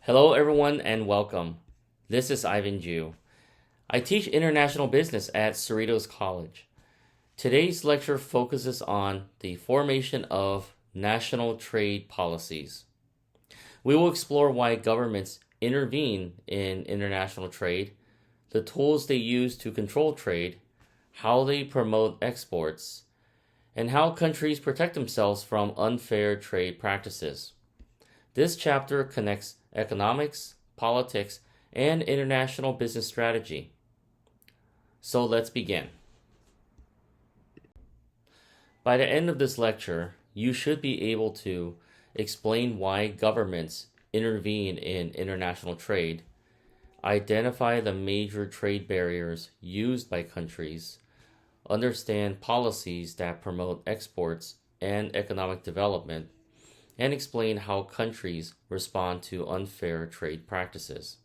Hello, everyone, and welcome. This is Ivan Jue. I teach international business at Cerritos College. Today's lecture focuses on the formation of national trade policies. We will explore why governments intervene in international trade, the tools they use to control trade, how they promote exports, and how countries protect themselves from unfair trade practices. This chapter connects economics, politics, and international business strategy. So let's begin. By the end of this lecture, you should be able to explain why governments intervene in international trade, identify the major trade barriers used by countries, understand policies that promote exports and economic development, and explain how countries respond to unfair trade practices.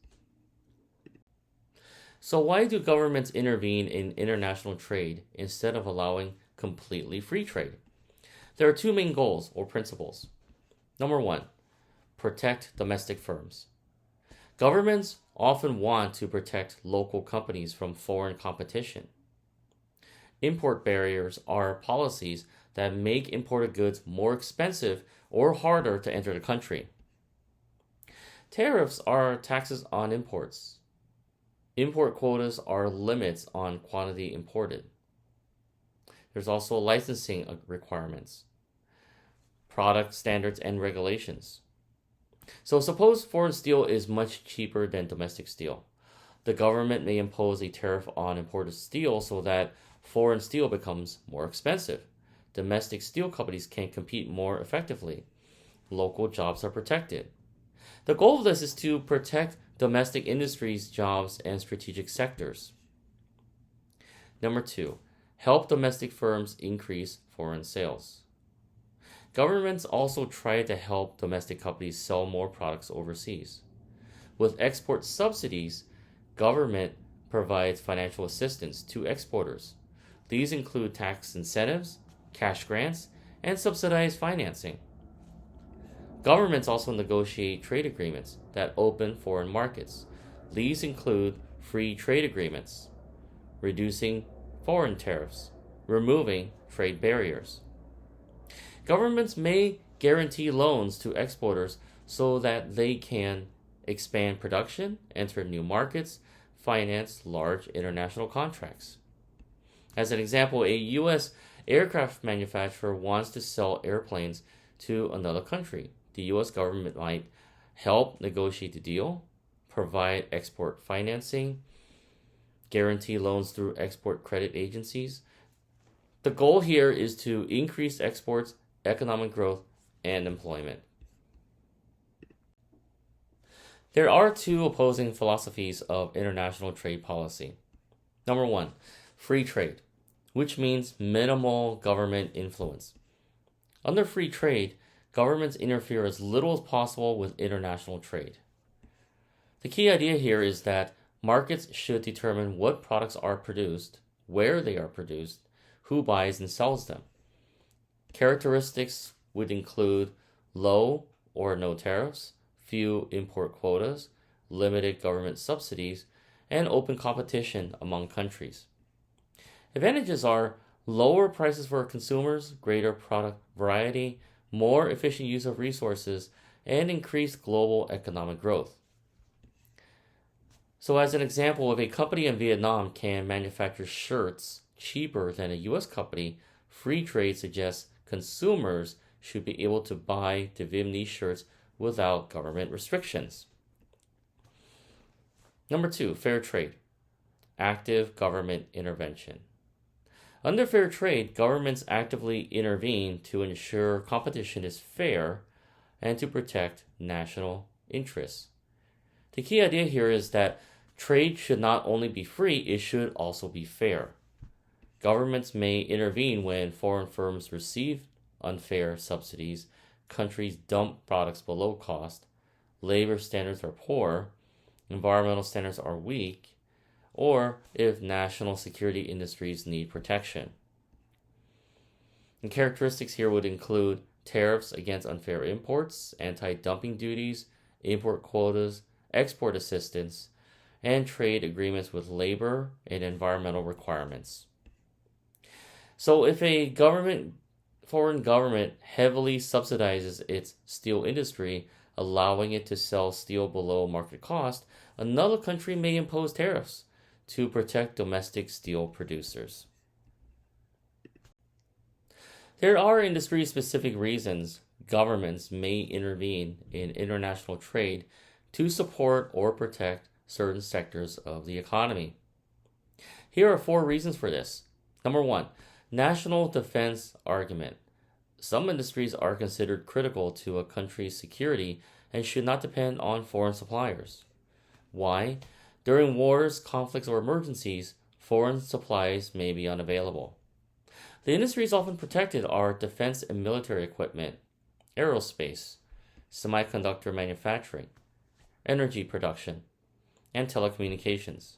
So why do governments intervene in international trade instead of allowing completely free trade? There are two main goals or principles. Number one, protect domestic firms. Governments often want to protect local companies from foreign competition. Import barriers are policies that make imported goods more expensive or harder to enter the country. Tariffs are taxes on imports. Import quotas are limits on quantity imported. There's also licensing requirements, product standards, and regulations. So suppose foreign steel is much cheaper than domestic steel. The government may impose a tariff on imported steel so that foreign steel becomes more expensive. Domestic steel companies can compete more effectively. Local jobs are protected. The goal of this is to protect domestic industries, jobs, and strategic sectors. Number two, help domestic firms increase foreign sales. Governments also try to help domestic companies sell more products overseas. With export subsidies, government provides financial assistance to exporters. These include tax incentives, cash grants, and subsidized financing. Governments also negotiate trade agreements that open foreign markets. These include free trade agreements, reducing foreign tariffs, removing trade barriers. Governments may guarantee loans to exporters so that they can expand production, enter new markets, finance large international contracts. As an example, a U.S. aircraft manufacturer wants to sell airplanes to another country. The U.S. government might help negotiate the deal, provide export financing, guarantee loans through export credit agencies. The goal here is to increase exports, economic growth, and employment. There are two opposing philosophies of international trade policy. Number one, free trade, which means minimal government influence. Under free trade, governments interfere as little as possible with international trade. The key idea here is that markets should determine what products are produced, where they are produced, who buys and sells them. Characteristics would include low or no tariffs, few import quotas, limited government subsidies, and open competition among countries. Advantages are lower prices for consumers, greater product variety, more efficient use of resources, and increased global economic growth. So as an example, if a company in Vietnam can manufacture shirts cheaper than a U.S. company, free trade suggests consumers should be able to buy the Vietnamese shirts without government restrictions. Number two, fair trade, active government intervention. Under fair trade, governments actively intervene to ensure competition is fair and to protect national interests. The key idea here is that trade should not only be free, it should also be fair. Governments may intervene when foreign firms receive unfair subsidies, countries dump products below cost, labor standards are poor, environmental standards are weak, or if national security industries need protection. And characteristics here would include tariffs against unfair imports, anti-dumping duties, import quotas, export assistance, and trade agreements with labor and environmental requirements. So if a foreign government heavily subsidizes its steel industry, allowing it to sell steel below market cost, another country may impose tariffs to protect domestic steel producers. There are industry-specific reasons governments may intervene in international trade to support or protect certain sectors of the economy. Here are 4 reasons for this. Number 1, national defense argument. Some industries are considered critical to a country's security and should not depend on foreign suppliers. Why? During wars, conflicts, or emergencies, foreign supplies may be unavailable. The industries often protected are defense and military equipment, aerospace, semiconductor manufacturing, energy production, and telecommunications.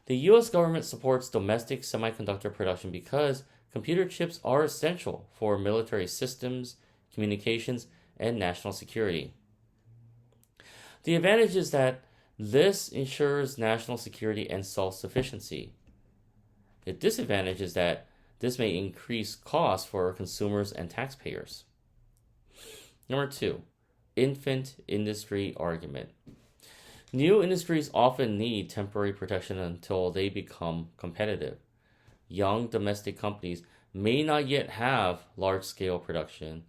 The U.S. government supports domestic semiconductor production because computer chips are essential for military systems, communications, and national security. The advantage is that this ensures national security and self-sufficiency. The disadvantage is that this may increase costs for consumers and taxpayers. Number 2, infant industry argument. New industries often need temporary protection until they become competitive. Young domestic companies may not yet have large-scale production,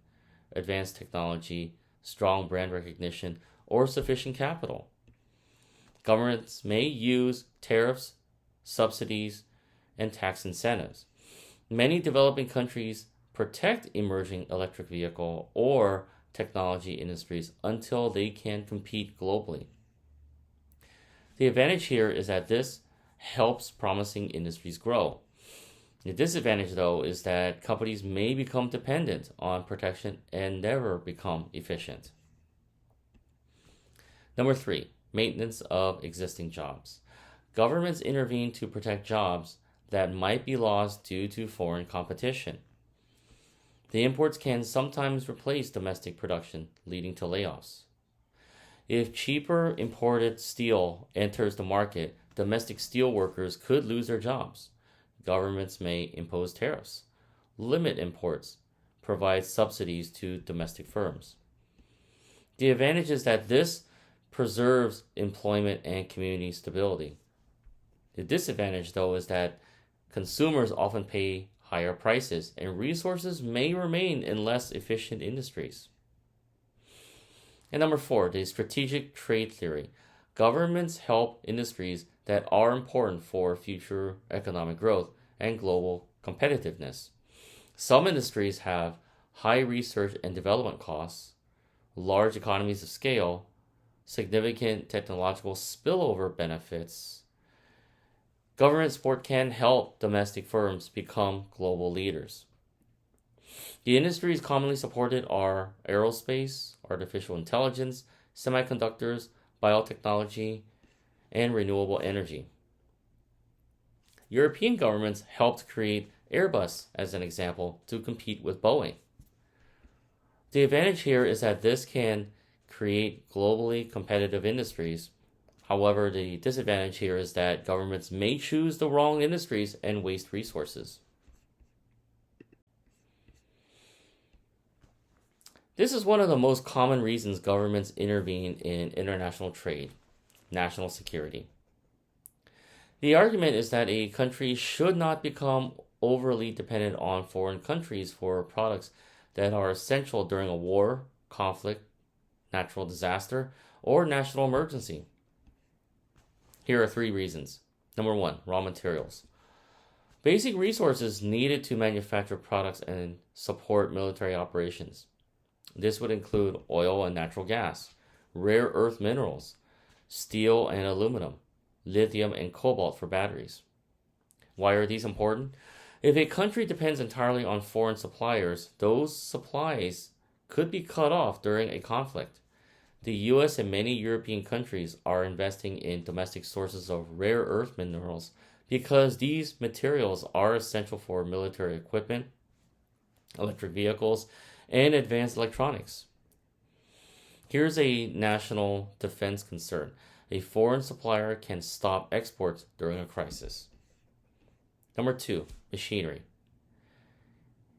advanced technology, strong brand recognition, or sufficient capital. Governments may use tariffs, subsidies, and tax incentives. Many developing countries protect emerging electric vehicle or technology industries until they can compete globally. The advantage here is that this helps promising industries grow. The disadvantage, though, is that companies may become dependent on protection and never become efficient. Number 3, maintenance of existing jobs. Governments intervene to protect jobs that might be lost due to foreign competition. The imports can sometimes replace domestic production, leading to layoffs. If cheaper imported steel enters the market, domestic steel workers could lose their jobs. Governments may impose tariffs, limit imports, provide subsidies to domestic firms. The advantage is that this preserves employment and community stability. The disadvantage, though, is that consumers often pay higher prices and resources may remain in less efficient industries. And number 4, the strategic trade theory. Governments help industries that are important for future economic growth and global competitiveness. Some industries have high research and development costs, large economies of scale, significant technological spillover benefits. Government support can help domestic firms become global leaders. The industries commonly supported are aerospace, artificial intelligence, semiconductors, biotechnology, and renewable energy. European governments helped create Airbus, as an example, to compete with Boeing. The advantage here is that this can create globally competitive industries. However, the disadvantage here is that governments may choose the wrong industries and waste resources. This is one of the most common reasons governments intervene in international trade, national security. The argument is that a country should not become overly dependent on foreign countries for products that are essential during a war, conflict, natural disaster, or national emergency. Here are 3 reasons. Number 1, raw materials. Basic resources needed to manufacture products and support military operations. This would include oil and natural gas, rare earth minerals, steel and aluminum, lithium and cobalt for batteries. Why are these important? If a country depends entirely on foreign suppliers, those supplies could be cut off during a conflict. The US and many European countries are investing in domestic sources of rare earth minerals because these materials are essential for military equipment, electric vehicles, and advanced electronics. Here's a national defense concern. A foreign supplier can stop exports during a crisis. Number 2, machinery.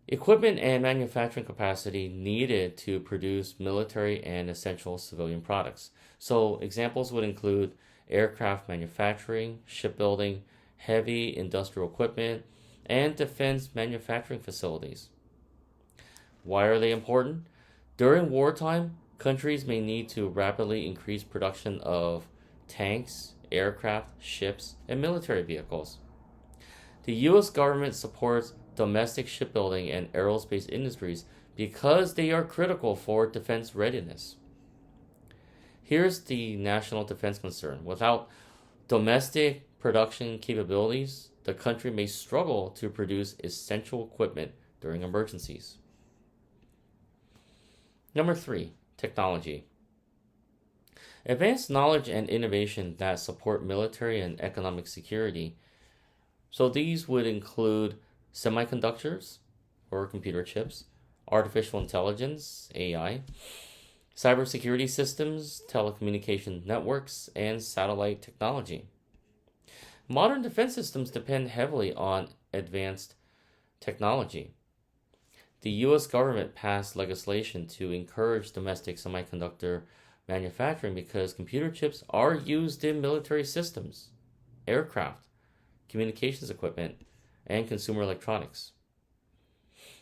Equipment and manufacturing capacity needed to produce military and essential civilian products. So examples would include aircraft manufacturing, shipbuilding, heavy industrial equipment, and defense manufacturing facilities. Why are they important? During wartime, countries may need to rapidly increase production of tanks, aircraft, ships, and military vehicles. The U.S. government supports domestic shipbuilding and aerospace industries because they are critical for defense readiness. Here's the national defense concern. Without domestic production capabilities, the country may struggle to produce essential equipment during emergencies. Number 3, technology. Advanced knowledge and innovation that support military and economic security. So these would include semiconductors or computer chips, artificial intelligence, AI, cybersecurity systems, telecommunication networks, and satellite technology. Modern defense systems depend heavily on advanced technology. The U.S. government passed legislation to encourage domestic semiconductor manufacturing because computer chips are used in military systems, aircraft, communications equipment, and consumer electronics.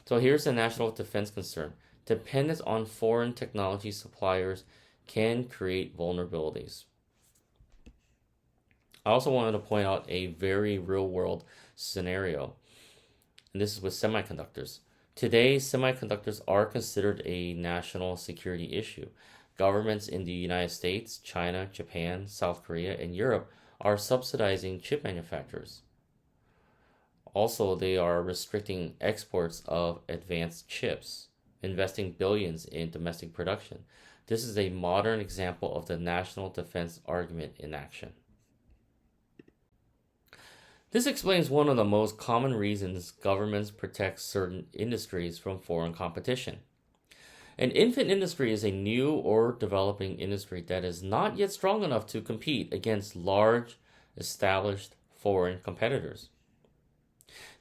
So here's the national defense concern. Dependence on foreign technology suppliers can create vulnerabilities. I also wanted to point out a very real-world scenario, and this is with semiconductors. Today, semiconductors are considered a national security issue. Governments in the United States, China, Japan, South Korea, and Europe are subsidizing chip manufacturers. Also, they are restricting exports of advanced chips, investing billions in domestic production. This is a modern example of the national defense argument in action. This explains one of the most common reasons governments protect certain industries from foreign competition. An infant industry is a new or developing industry that is not yet strong enough to compete against large, established foreign competitors.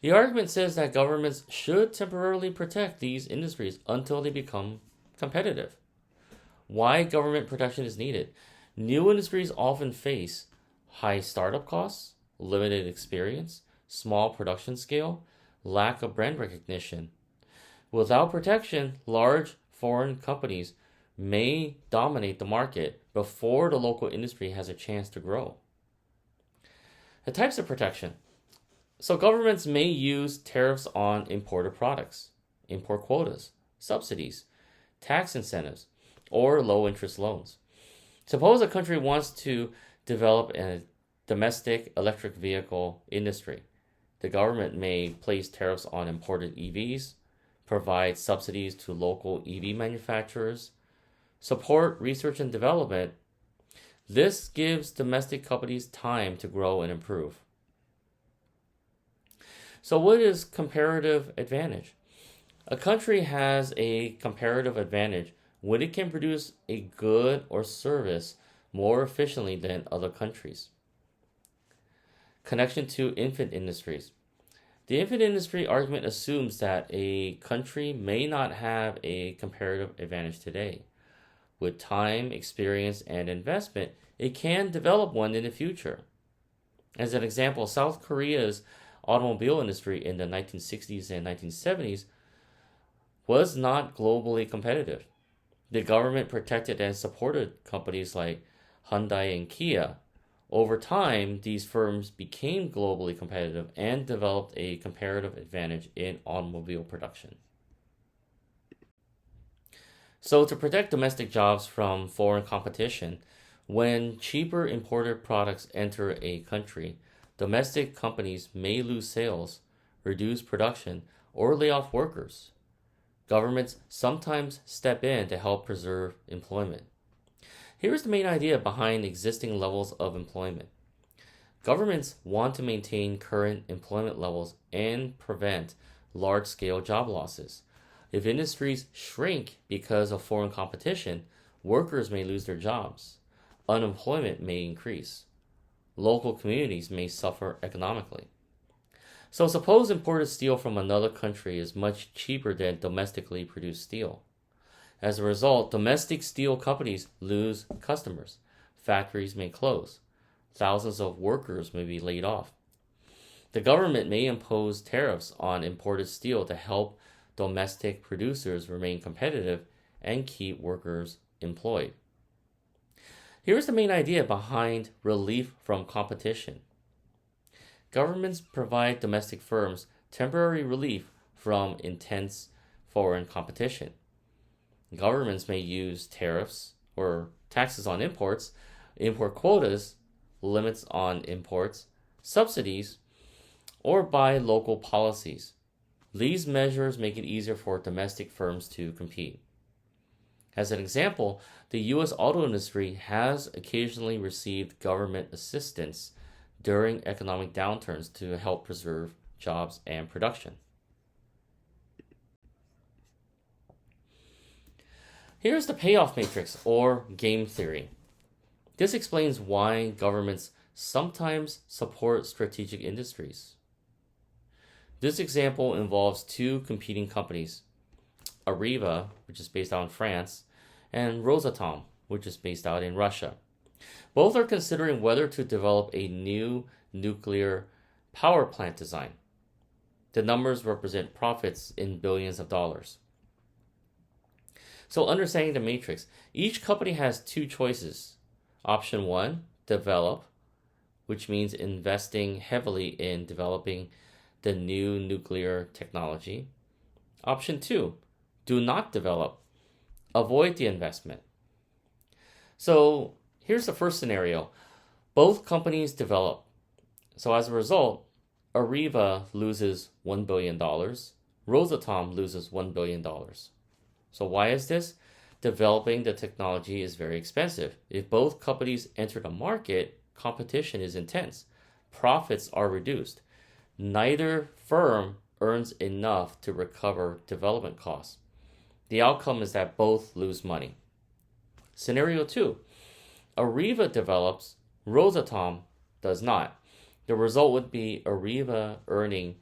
The argument says that governments should temporarily protect these industries until they become competitive. Why government protection is needed? New industries often face high startup costs, limited experience, small production scale, lack of brand recognition. Without protection, large foreign companies may dominate the market before the local industry has a chance to grow. The types of protection. So governments may use tariffs on imported products, import quotas, subsidies, tax incentives, or low-interest loans. Suppose a country wants to develop a domestic electric vehicle industry. The government may place tariffs on imported EVs, provide subsidies to local EV manufacturers, support research and development. This gives domestic companies time to grow and improve. So what is comparative advantage? A country has a comparative advantage when it can produce a good or service more efficiently than other countries. Connection to infant industries. The infant industry argument assumes that a country may not have a comparative advantage today. With time, experience, and investment, it can develop one in the future. As an example, South Korea's automobile industry in the 1960s and 1970s was not globally competitive. The government protected and supported companies like Hyundai and Kia. Over time, these firms became globally competitive and developed a comparative advantage in automobile production. So to protect domestic jobs from foreign competition, when cheaper imported products enter a country, domestic companies may lose sales, reduce production, or lay off workers. Governments sometimes step in to help preserve employment. Here's the main idea behind existing levels of employment. Governments want to maintain current employment levels and prevent large-scale job losses. If industries shrink because of foreign competition, workers may lose their jobs, unemployment may increase, local communities may suffer economically. So suppose imported steel from another country is much cheaper than domestically produced steel. As a result, domestic steel companies lose customers. Factories may close. Thousands of workers may be laid off. The government may impose tariffs on imported steel to help domestic producers remain competitive and keep workers employed. Here's the main idea behind relief from competition. Governments provide domestic firms temporary relief from intense foreign competition. Governments may use tariffs or taxes on imports, import quotas, limits on imports, subsidies, or by local policies. These measures make it easier for domestic firms to compete. As an example, the U.S. auto industry has occasionally received government assistance during economic downturns to help preserve jobs and production. Here's the payoff matrix or game theory. This explains why governments sometimes support strategic industries. This example involves two competing companies, Areva, which is based out in France, and Rosatom, which is based out in Russia. Both are considering whether to develop a new nuclear power plant design. The numbers represent profits in billions of dollars. So understanding the matrix, each company has two choices. Option 1, develop, which means investing heavily in developing the new nuclear technology. Option 2, do not develop, avoid the investment. So here's the first scenario. Both companies develop. So as a result, Areva loses $1 billion. Rosatom loses $1 billion. So why is this? Developing the technology is very expensive. If both companies enter the market, competition is intense. Profits are reduced. Neither firm earns enough to recover development costs. The outcome is that both lose money. Scenario 2. Areva develops, Rosatom does not. The result would be Areva earning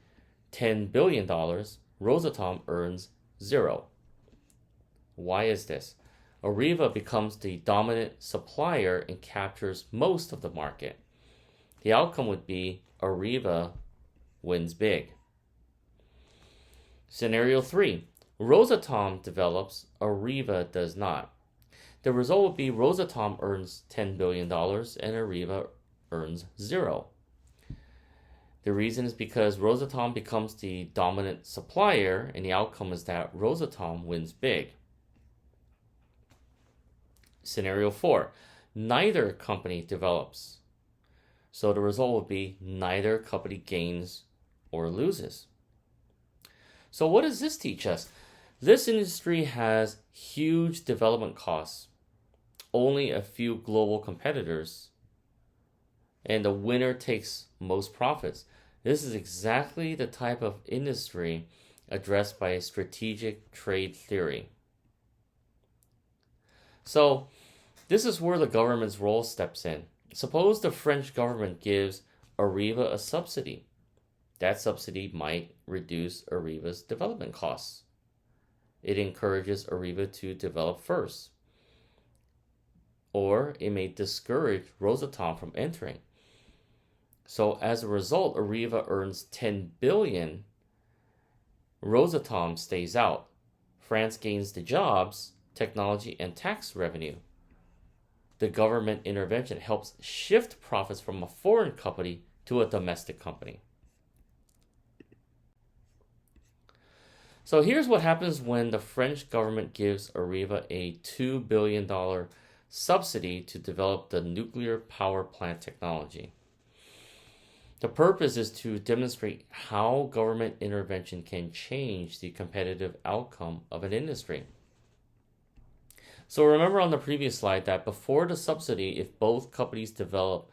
$10 billion, Rosatom earns 0. Why is this? Areva becomes the dominant supplier and captures most of the market. The outcome would be Areva wins big. Scenario 3. Rosatom develops, Areva does not. The result would be Rosatom earns $10 billion and Areva earns 0. The reason is because Rosatom becomes the dominant supplier and the outcome is that Rosatom wins big. Scenario 4. Neither company develops. So the result would be neither company gains or loses. So what does this teach us? This industry has huge development costs, only a few global competitors, and the winner takes most profits. This is exactly the type of industry addressed by strategic trade theory. So this is where the government's role steps in. Suppose the French government gives Areva a subsidy. That subsidy might reduce Areva's development costs. It encourages Areva to develop first. Or it may discourage Rosatom from entering. So as a result, Areva earns $10 billion. Rosatom stays out. France gains the jobs, technology, and tax revenue. The government intervention helps shift profits from a foreign company to a domestic company. So here's what happens when the French government gives Areva a $2 billion subsidy to develop the nuclear power plant technology. The purpose is to demonstrate how government intervention can change the competitive outcome of an industry. So remember on the previous slide that before the subsidy, if both companies develop,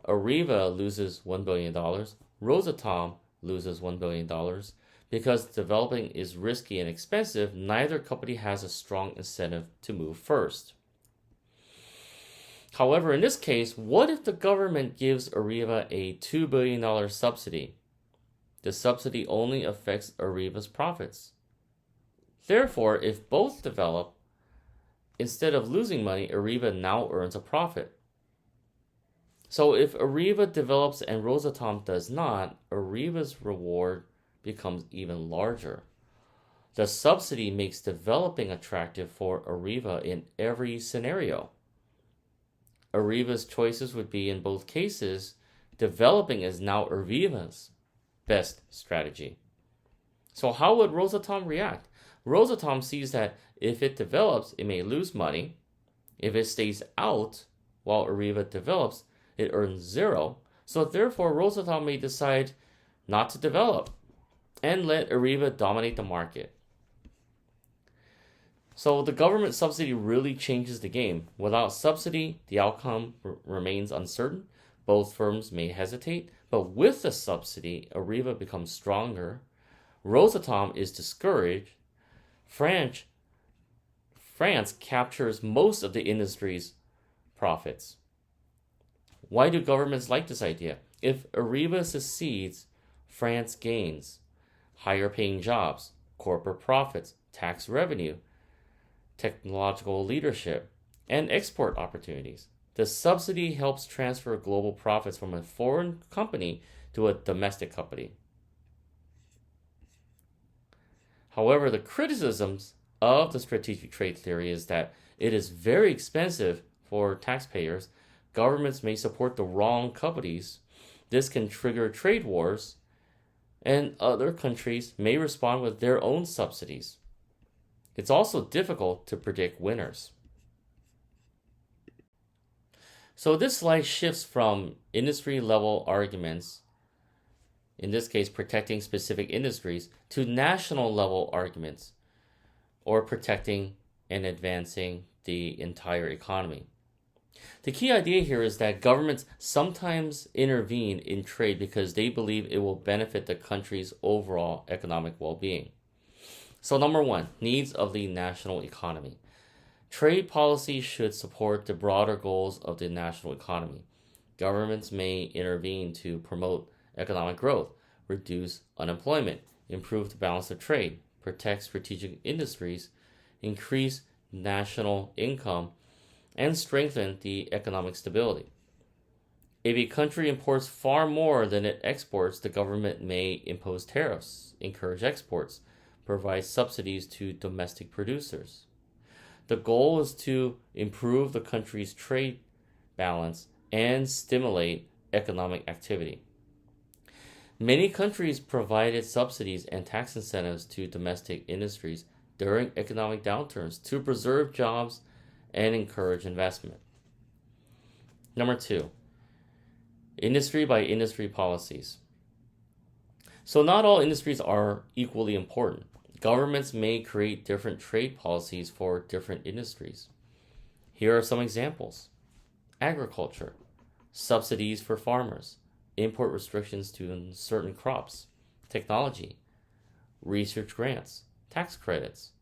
Areva loses $1 billion, Rosatom loses $1 billion. Because developing is risky and expensive, neither company has a strong incentive to move first. However, in this case, what if the government gives Arriva a $2 billion subsidy? The subsidy only affects Arriva's profits. Therefore, if both develop, instead of losing money, Arriva now earns a profit. So if Arriva develops and Rosatom does not, Arriva's reward becomes even larger. The subsidy makes developing attractive for Arriva in every scenario. Arriva's choices would be, in both cases, developing is now Arriva's best strategy. So how would Rosatom react? Rosatom sees that if it develops, it may lose money. If it stays out while Arriva develops, it earns zero. So therefore, Rosatom may decide not to develop and let Arriva dominate the market. So the government subsidy really changes the game. Without subsidy, the outcome remains uncertain. Both firms may hesitate, but with the subsidy, Arriva becomes stronger. Rosatom is discouraged. France captures most of the industry's profits. Why do governments like this idea? If Arriva succeeds, France gains higher paying jobs, corporate profits, tax revenue, technological leadership, and export opportunities. The subsidy helps transfer global profits from a foreign company to a domestic company. However, the criticisms of the strategic trade theory is that it is very expensive for taxpayers. Governments may support the wrong companies. This can trigger trade wars, and other countries may respond with their own subsidies. It's also difficult to predict winners. So this slide shifts from industry-level arguments, in this case protecting specific industries, to national-level arguments, or protecting and advancing the entire economy. The key idea here is that governments sometimes intervene in trade because they believe it will benefit the country's overall economic well-being. So number one, needs of the national economy. Trade policy should support the broader goals of the national economy. Governments may intervene to promote economic growth, reduce unemployment, improve the balance of trade, protect strategic industries, increase national income, and strengthen the economic stability. If a country imports far more than it exports, the government may impose tariffs, encourage exports, provide subsidies to domestic producers. The goal is to improve the country's trade balance and stimulate economic activity. Many countries provided subsidies and tax incentives to domestic industries during economic downturns to preserve jobs and encourage investment. Number two, industry by industry policies. So not all industries are equally important. Governments may create different trade policies for different industries. Here are some examples. Agriculture, subsidies for farmers, import restrictions to certain crops, technology, research grants, tax credits,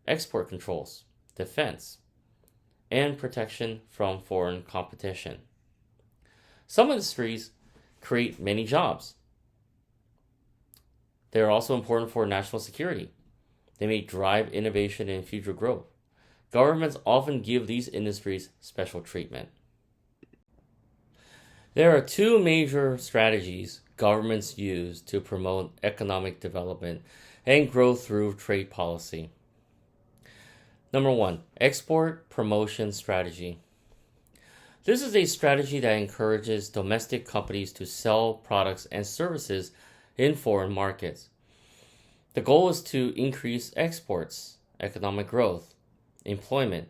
export controls, defense, and protection from foreign competition. Some industries create many jobs. They are also important for national security. They may drive innovation and future growth. Governments often give these industries special treatment. There are two major strategies governments use to promote economic development and growth through trade policy. Number one, export promotion strategy. This is a strategy that encourages domestic companies to sell products and services in foreign markets. The goal is to increase exports, economic growth, employment,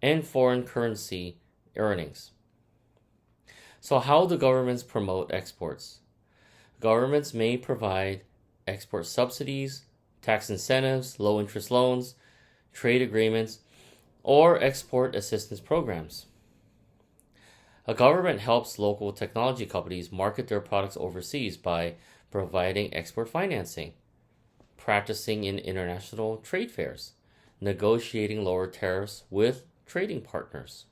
and foreign currency earnings. So how do governments promote exports? Governments may provide export subsidies, tax incentives, low interest loans, trade agreements, or export assistance programs. A government helps local technology companies market their products overseas by providing export financing, practicing in international trade fairs, negotiating lower tariffs with trading partners.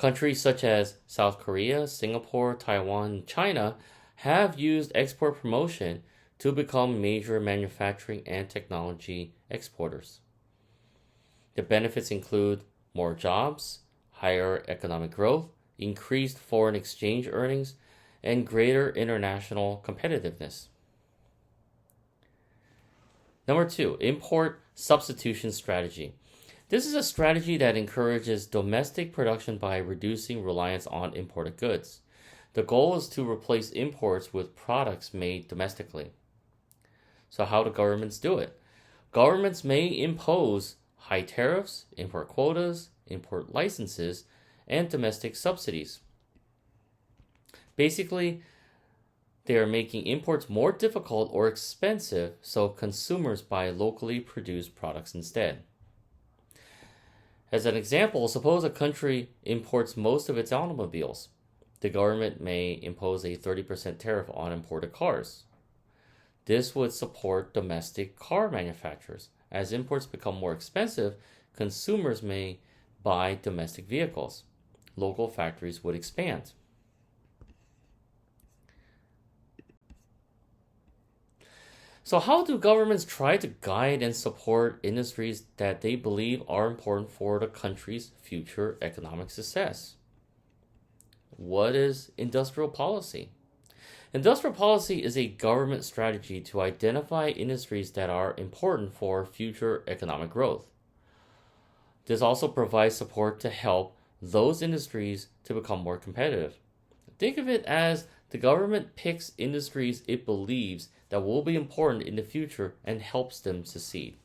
Countries such as South Korea, Singapore, Taiwan, and China have used export promotion to become major manufacturing and technology exporters. The benefits include more jobs, higher economic growth, increased foreign exchange earnings, and greater international competitiveness. Number 2, import substitution strategy. This is a strategy that encourages domestic production by reducing reliance on imported goods. The goal is to replace imports with products made domestically. So how do governments do it? Governments may impose high tariffs, import quotas, import licenses, and domestic subsidies. Basically, they are making imports more difficult or expensive so consumers buy locally produced products instead. As an example, suppose a country imports most of its automobiles. The government may impose a 30% tariff on imported cars. This would support domestic car manufacturers. As imports become more expensive, consumers may buy domestic vehicles. Local factories would expand. So how do governments try to guide and support industries that they believe are important for the country's future economic success? What is industrial policy? Industrial policy is a government strategy to identify industries that are important for future economic growth. This also provides support to help those industries to become more competitive. Think of it as the government picks industries it believes that will be important in the future and helps them succeed.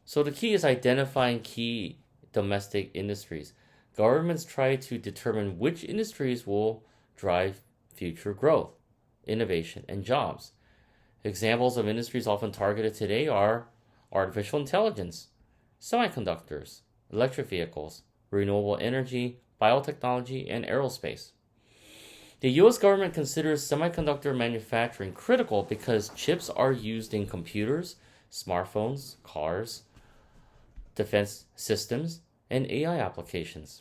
So the key is identifying key domestic industries. Governments try to determine which industries will drive future growth, innovation, and jobs. Examples of industries often targeted today are artificial intelligence, semiconductors, electric vehicles, renewable energy, biotechnology, and aerospace. The US government considers semiconductor manufacturing critical because chips are used in computers, smartphones, cars, defense systems, and AI applications.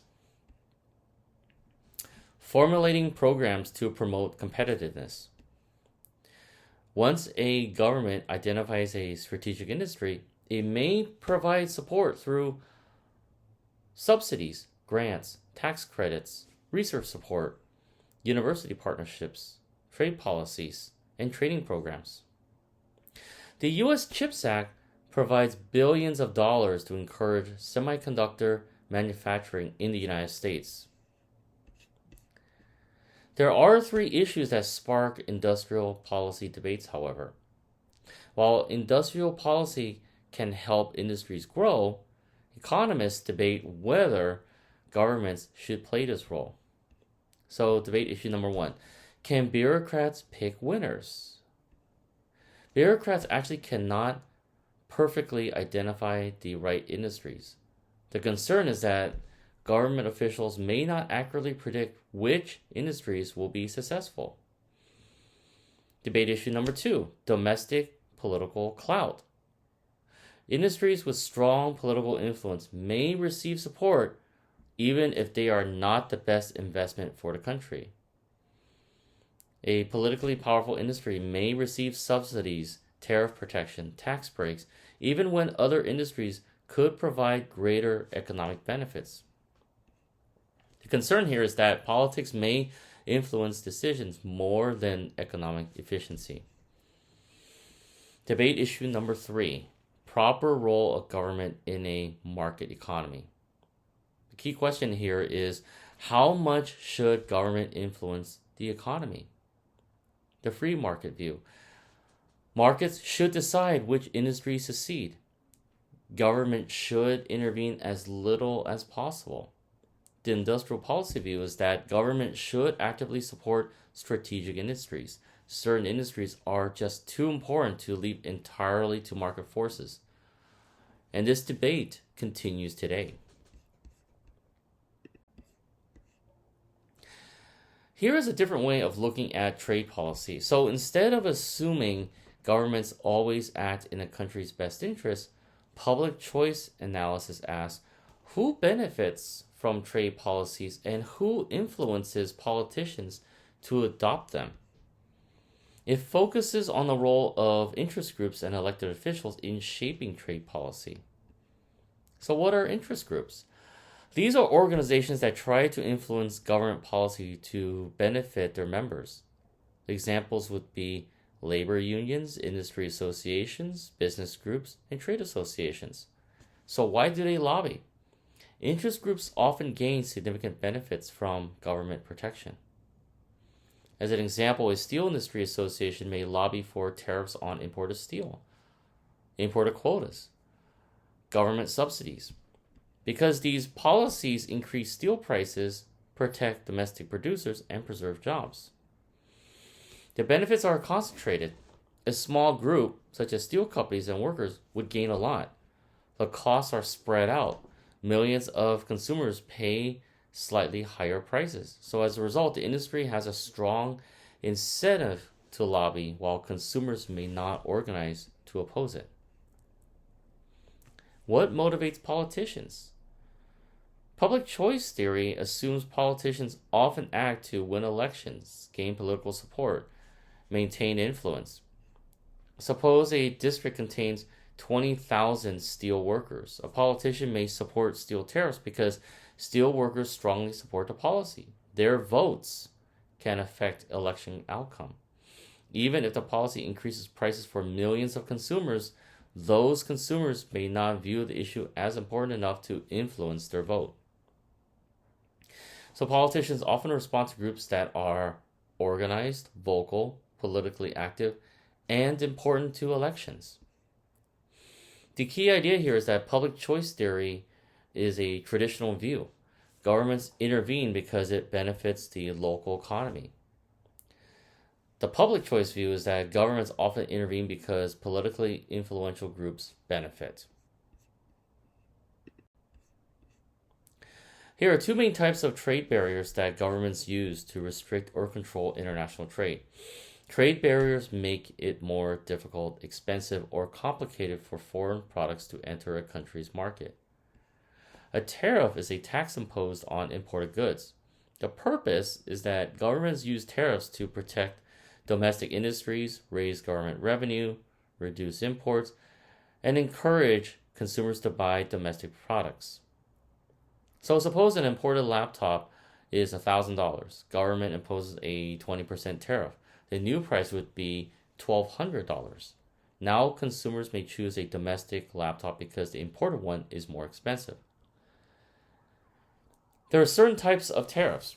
Formulating programs to promote competitiveness. Once a government identifies a strategic industry, it may provide support through subsidies, grants, tax credits, research support, university partnerships, trade policies, and training programs. The U.S. CHIPS Act provides billions of dollars to encourage semiconductor manufacturing in the United States. There are 3 issues that spark industrial policy debates, however. While industrial policy can help industries grow, economists debate whether governments should play this role. So, debate issue number 1. Can bureaucrats pick winners? Bureaucrats actually cannot perfectly identify the right industries. The concern is that government officials may not accurately predict which industries will be successful. Debate issue number 2. Domestic political clout. Industries with strong political influence may receive support even if they are not the best investment for the country. A politically powerful industry may receive subsidies, tariff protection, tax breaks, even when other industries could provide greater economic benefits. The concern here is that politics may influence decisions more than economic efficiency. Debate issue number 3. Proper role of government in a market economy. The key question here is, how much should government influence the economy? The free market view. Markets should decide which industries succeed. Government should intervene as little as possible. The industrial policy view is that government should actively support strategic industries. Certain industries are just too important to leave entirely to market forces. And this debate continues today. Here is a different way of looking at trade policy. So instead of assuming governments always act in a country's best interest, public choice analysis asks, Who benefits from trade policies and who influences politicians to adopt them? It focuses on the role of interest groups and elected officials in shaping trade policy. So, what are interest groups? These are organizations that try to influence government policy to benefit their members. Examples would be labor unions, industry associations, business groups, and trade associations. So, why do they lobby? Interest groups often gain significant benefits from government protection. As an example, a steel industry association may lobby for tariffs on imported steel, imported quotas, government subsidies, because these policies increase steel prices, protect domestic producers, and preserve jobs. The benefits are concentrated. A small group, such as steel companies and workers, would gain a lot. The costs are spread out. Millions of consumers pay slightly higher prices. So as a result, the industry has a strong incentive to lobby, while consumers may not organize to oppose it. What motivates politicians? Public choice theory assumes politicians often act to win elections, gain political support, maintain influence. Suppose a district contains 20,000 steel workers. A politician may support steel tariffs because steel workers strongly support the policy. Their votes can affect election outcome. Even if the policy increases prices for millions of consumers, those consumers may not view the issue as important enough to influence their vote. So politicians often respond to groups that are organized, vocal, politically active, and important to elections. The key idea here is that public choice theory is a traditional view. Governments intervene because it benefits the local economy. The public choice view is that governments often intervene because politically influential groups benefit. Here are two main types of trade barriers that governments use to restrict or control international trade. Trade barriers make it more difficult, expensive, or complicated for foreign products to enter a country's market. A tariff is a tax imposed on imported goods. The purpose is that governments use tariffs to protect domestic industries, raise government revenue, reduce imports, and encourage consumers to buy domestic products. So suppose an imported laptop is $1,000. Government imposes a 20% tariff. The new price would be $1,200. Now consumers may choose a domestic laptop because the imported one is more expensive. There are certain types of tariffs.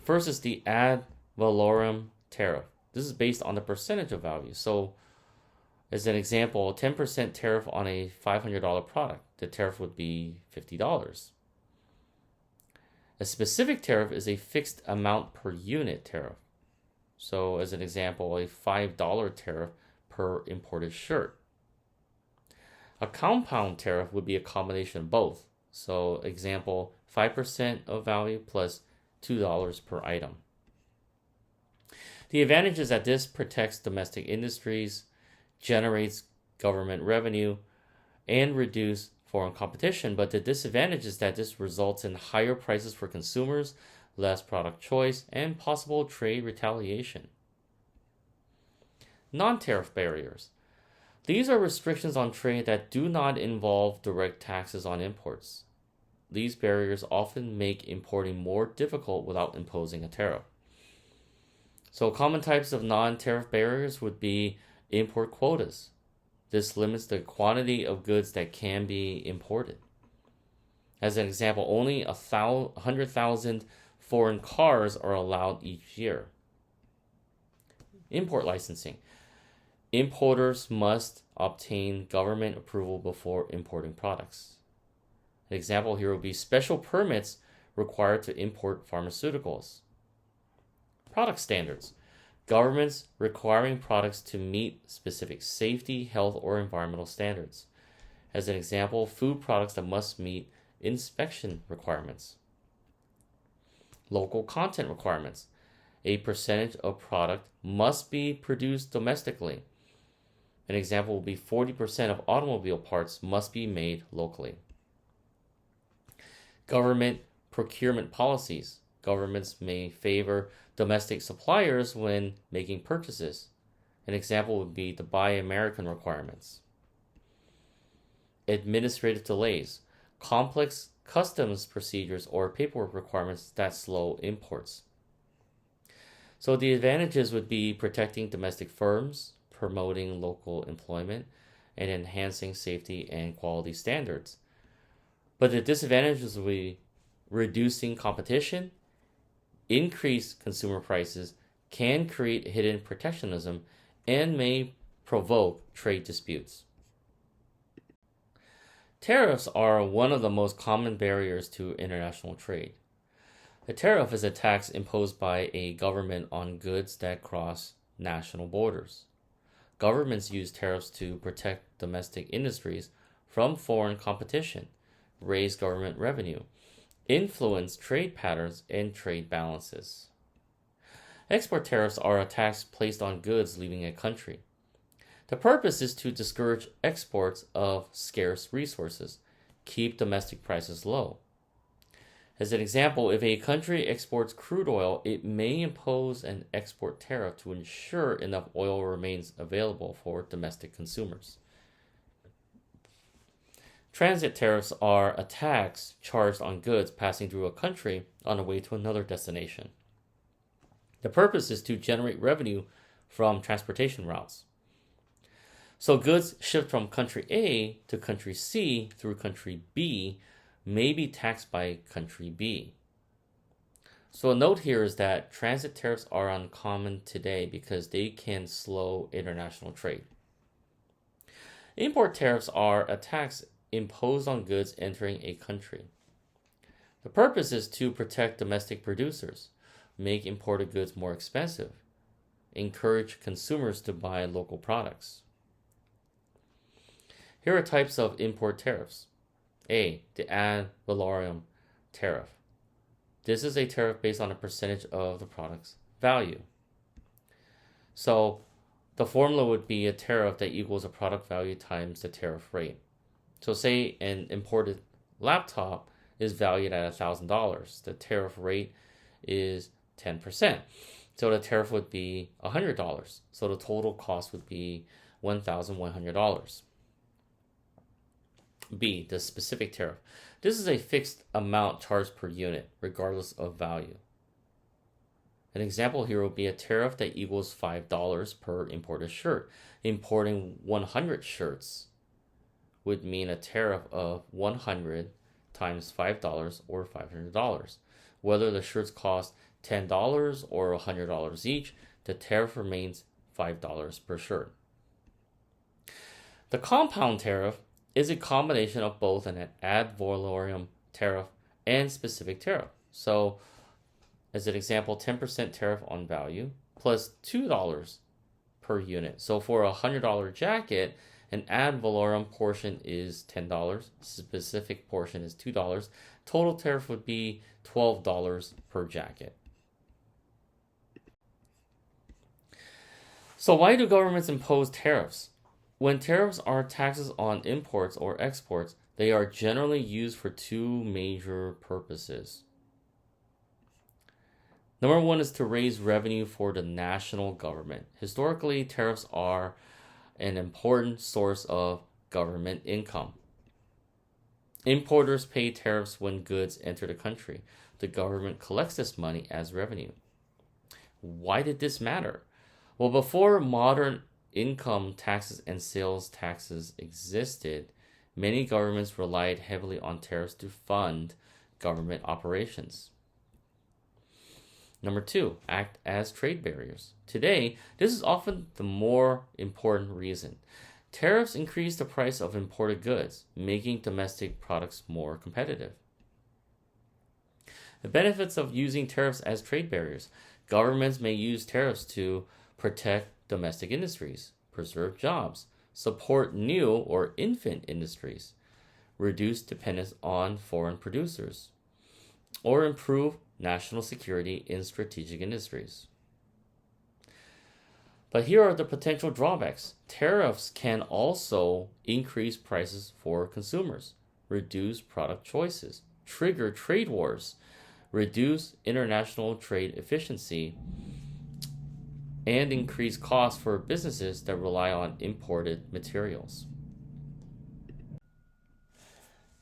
First is the ad valorem tariff. This is based on the percentage of value. So, as an example, a 10% tariff on a $500 product, the tariff would be $50. A specific tariff is a fixed amount per unit tariff. So, as an example, a $5 tariff per imported shirt. A compound tariff would be a combination of both. So, example, 5% of value plus $2 per item. The advantage is that this protects domestic industries, generates government revenue, and reduces foreign competition. But the disadvantage is that this results in higher prices for consumers, less product choice, and possible trade retaliation. Non-tariff barriers. These are restrictions on trade that do not involve direct taxes on imports. These barriers often make importing more difficult without imposing a tariff. So common types of non-tariff barriers would be import quotas. This limits the quantity of goods that can be imported. As an example, only 100,000 foreign cars are allowed each year. Import licensing. Importers must obtain government approval before importing products. An example here would be special permits required to import pharmaceuticals. Product standards. Governments requiring products to meet specific safety, health, or environmental standards. As an example, food products that must meet inspection requirements. Local content requirements. A percentage of product must be produced domestically. An example will be 40% of automobile parts must be made locally. Government procurement policies. Governments may favor domestic suppliers when making purchases. An example would be the Buy American requirements. Administrative delays. Complex customs procedures or paperwork requirements that slow imports. So the advantages would be protecting domestic firms, promoting local employment, and enhancing safety and quality standards. But the disadvantages would be reducing competition, increased consumer prices, can create hidden protectionism, and may provoke trade disputes. Tariffs are one of the most common barriers to international trade. A tariff is a tax imposed by a government on goods that cross national borders. Governments use tariffs to protect domestic industries from foreign competition, raise government revenue, influence trade patterns and trade balances. Export tariffs are a tax placed on goods leaving a country. The purpose is to discourage exports of scarce resources, keep domestic prices low. As an example, if a country exports crude oil, it may impose an export tariff to ensure enough oil remains available for domestic consumers. Transit tariffs are a tax charged on goods passing through a country on the way to another destination. The purpose is to generate revenue from transportation routes. So goods shipped from country A to country C through country B may be taxed by country B. So a note here is that transit tariffs are uncommon today because they can slow international trade. Import tariffs are a tax imposed on goods entering a country. The purpose is to protect domestic producers, make imported goods more expensive, encourage consumers to buy local products. Here are types of import tariffs. A. The ad valorem tariff. This is a tariff based on a percentage of the product's value. So the formula would be a tariff that equals a product value times the tariff rate. So say an imported laptop is valued at $1,000. The tariff rate is 10%. So the tariff would be $100. So the total cost would be $1,100. B. The specific tariff. This is a fixed amount charged per unit, regardless of value. An example here would be a tariff that equals $5 per imported shirt. Importing 100 shirts would mean a tariff of 100 times $5 or $500. Whether the shirts cost $10 or $100 each, the tariff remains $5 per shirt. The compound tariff is a combination of both an ad valorem tariff and specific tariff. So, as an example, 10% tariff on value plus $2 per unit. So for a $100 jacket, an ad valorem portion is $10, specific portion is $2. Total tariff would be $12 per jacket. So why do governments impose tariffs? When tariffs are taxes on imports or exports, they are generally used for two major purposes. Number one is to raise revenue for the national government. Historically, tariffs are an important source of government income. Importers pay tariffs when goods enter the country. The government collects this money as revenue. Why did this matter? Well, before modern income taxes and sales taxes existed, many governments relied heavily on tariffs to fund government operations. Number two, act as trade barriers. Today, this is often the more important reason. Tariffs increase the price of imported goods, making domestic products more competitive. The benefits of using tariffs as trade barriers. Governments may use tariffs to protect domestic industries, preserve jobs, support new or infant industries, reduce dependence on foreign producers, or improve national security in strategic industries. But here are the potential drawbacks. Tariffs can also increase prices for consumers, reduce product choices, trigger trade wars, reduce international trade efficiency, and increase costs for businesses that rely on imported materials.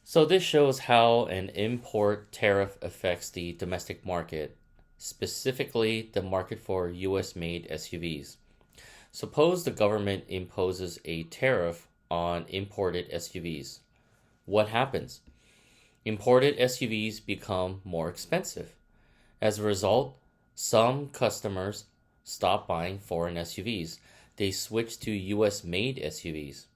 So this shows how an import tariff affects the domestic market, specifically the market for US-made SUVs. Suppose the government imposes a tariff on imported SUVs. What happens? Imported SUVs become more expensive. As a result, some customers stop buying foreign SUVs. They switch to US-made SUVs.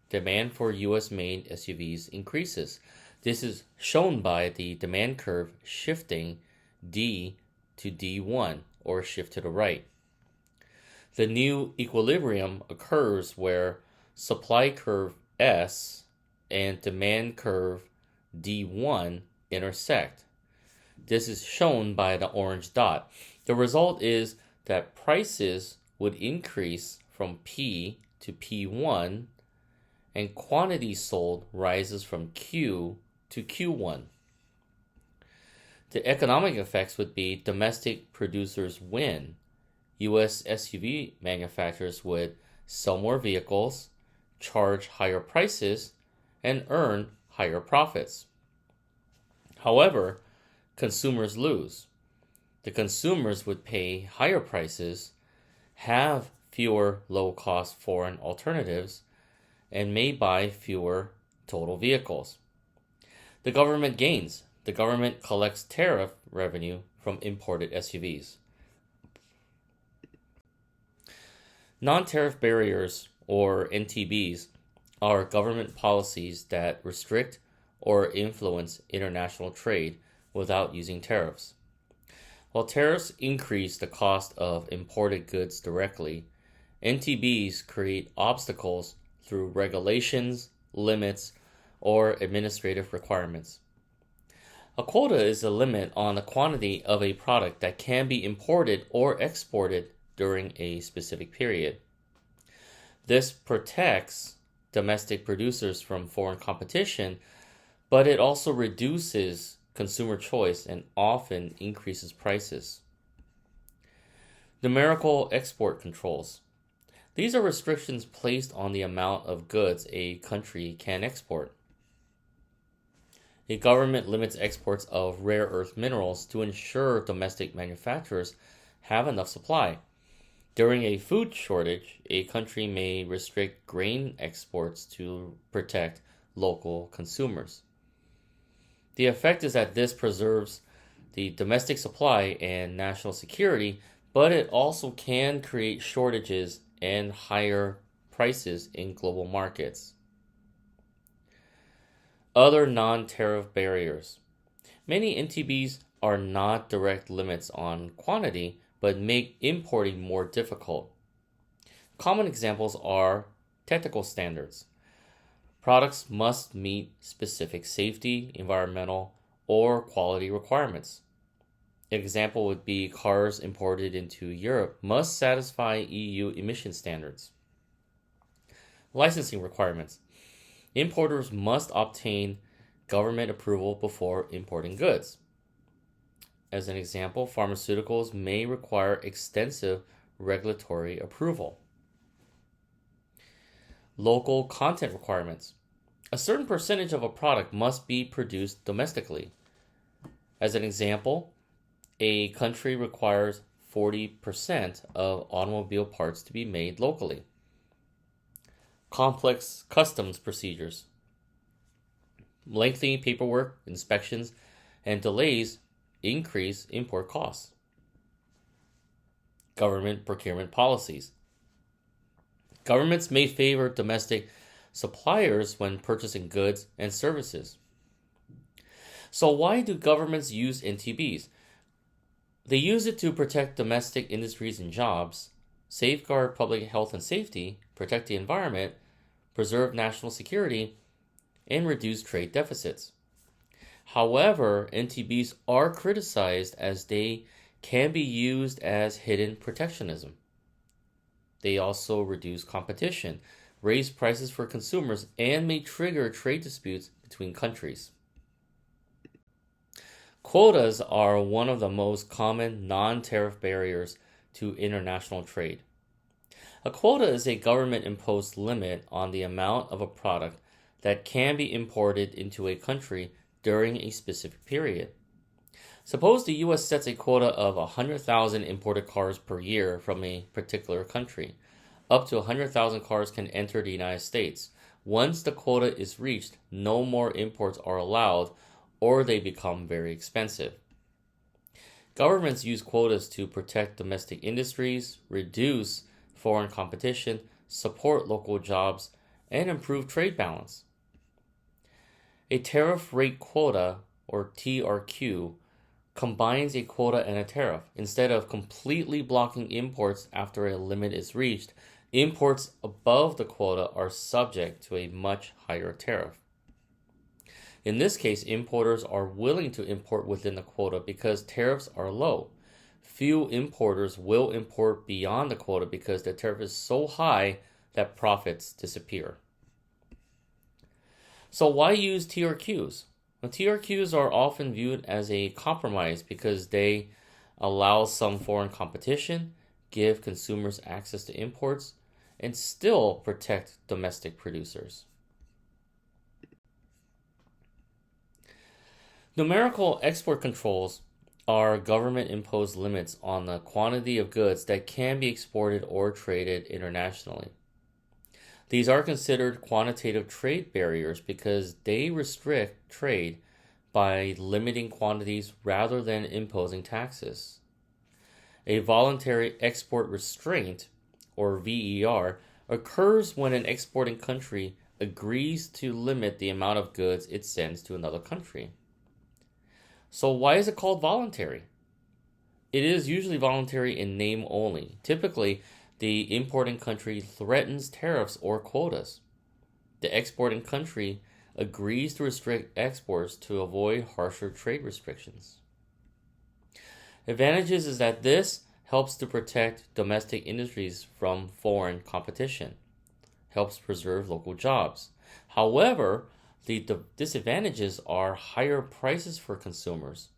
Demand for US-made SUVs increases. This is shown by the demand curve shifting D to D1, or shift to the right. The new equilibrium occurs where supply curve S and demand curve D1 intersect. This is shown by the orange dot. The result is that prices would increase from P to P1 and quantity sold rises from Q to Q1. The economic effects would be domestic producers win. US SUV manufacturers would sell more vehicles, charge higher prices, and earn higher profits. However, consumers lose. The consumers would pay higher prices, have fewer low-cost foreign alternatives, and may buy fewer total vehicles. The government gains. The government collects tariff revenue from imported SUVs. Non-tariff barriers, or NTBs, are government policies that restrict or influence international trade without using tariffs. While tariffs increase the cost of imported goods directly, NTBs create obstacles through regulations, limits, or administrative requirements. A quota is a limit on the quantity of a product that can be imported or exported during a specific period. This protects domestic producers from foreign competition, but it also reduces consumer choice and often increases prices. Numerical export controls. These are restrictions placed on the amount of goods a country can export. A government limits exports of rare earth minerals to ensure domestic manufacturers have enough supply. During a food shortage, a country may restrict grain exports to protect local consumers. The effect is that this preserves the domestic supply and national security, but it also can create shortages and higher prices in global markets. Other non-tariff barriers. Many NTBs are not direct limits on quantity, but make importing more difficult. Common examples are technical standards. Products must meet specific safety, environmental, or quality requirements. An example would be cars imported into Europe must satisfy EU emission standards. Licensing requirements. Importers must obtain government approval before importing goods. As an example, pharmaceuticals may require extensive regulatory approval. Local content requirements. A certain percentage of a product must be produced domestically. As an example, a country requires 40% of automobile parts to be made locally. Complex customs procedures. Lengthy paperwork, inspections, and delays increase import costs. Government procurement policies. Governments may favor domestic suppliers when purchasing goods and services. So why do governments use NTBs? They use it to protect domestic industries and jobs, safeguard public health and safety, protect the environment, preserve national security, and reduce trade deficits. However, NTBs are criticized as they can be used as hidden protectionism. They also reduce competition, raise prices for consumers, and may trigger trade disputes between countries. Quotas are one of the most common non-tariff barriers to international trade. A quota is a government-imposed limit on the amount of a product that can be imported into a country during a specific period. Suppose the U.S. sets a quota of 100,000 imported cars per year from a particular country. Up to 100,000 cars can enter the United States. Once the quota is reached, no more imports are allowed or they become very expensive. Governments use quotas to protect domestic industries, reduce foreign competition, support local jobs, and improve trade balance. A tariff rate quota, or TRQ, combines a quota and a tariff. Instead of completely blocking imports after a limit is reached, imports above the quota are subject to a much higher tariff. In this case, importers are willing to import within the quota because tariffs are low. Few importers will import beyond the quota because the tariff is so high that profits disappear. So why use TRQs? Well, TRQs are often viewed as a compromise because they allow some foreign competition, give consumers access to imports, and still protect domestic producers. Numerical export controls are government-imposed limits on the quantity of goods that can be exported or traded internationally. These are considered quantitative trade barriers because they restrict trade by limiting quantities rather than imposing taxes. A voluntary export restraint, or VER, occurs when an exporting country agrees to limit the amount of goods it sends to another country. So why is it called voluntary? It is usually voluntary in name only. Typically, the importing country threatens tariffs or quotas. The exporting country agrees to restrict exports to avoid harsher trade restrictions. Advantages is that this helps to protect domestic industries from foreign competition, helps preserve local jobs. However, the disadvantages are higher prices for consumers,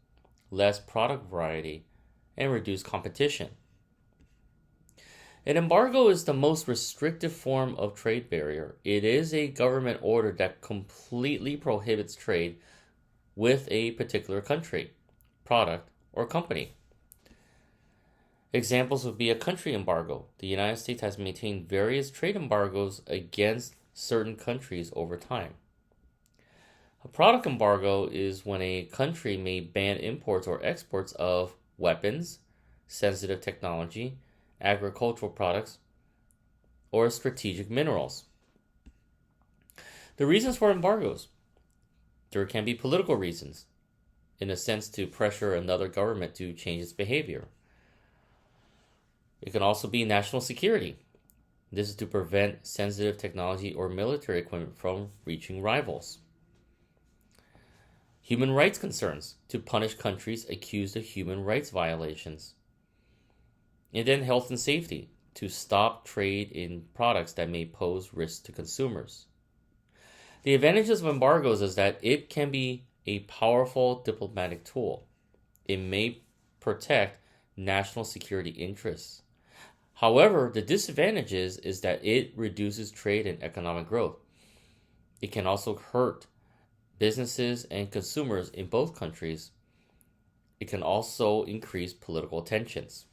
less product variety, and reduced competition. An embargo is the most restrictive form of trade barrier. It is a government order that completely prohibits trade with a particular country, product, or company. Examples would be a country embargo. The United States has maintained various trade embargoes against certain countries over time. A product embargo is when a country may ban imports or exports of weapons, sensitive technology, agricultural products, or strategic minerals. The reasons for embargoes. There can be political reasons, in a sense to pressure another government to change its behavior. It can also be national security. This is to prevent sensitive technology or military equipment from reaching rivals. Human rights concerns, to punish countries accused of human rights violations. And then health and safety, to stop trade in products that may pose risks to consumers. The advantages of embargoes is that it can be a powerful diplomatic tool. It may protect national security interests. However, the disadvantages is that it reduces trade and economic growth. It can also hurt businesses and consumers in both countries. It can also increase political tensions.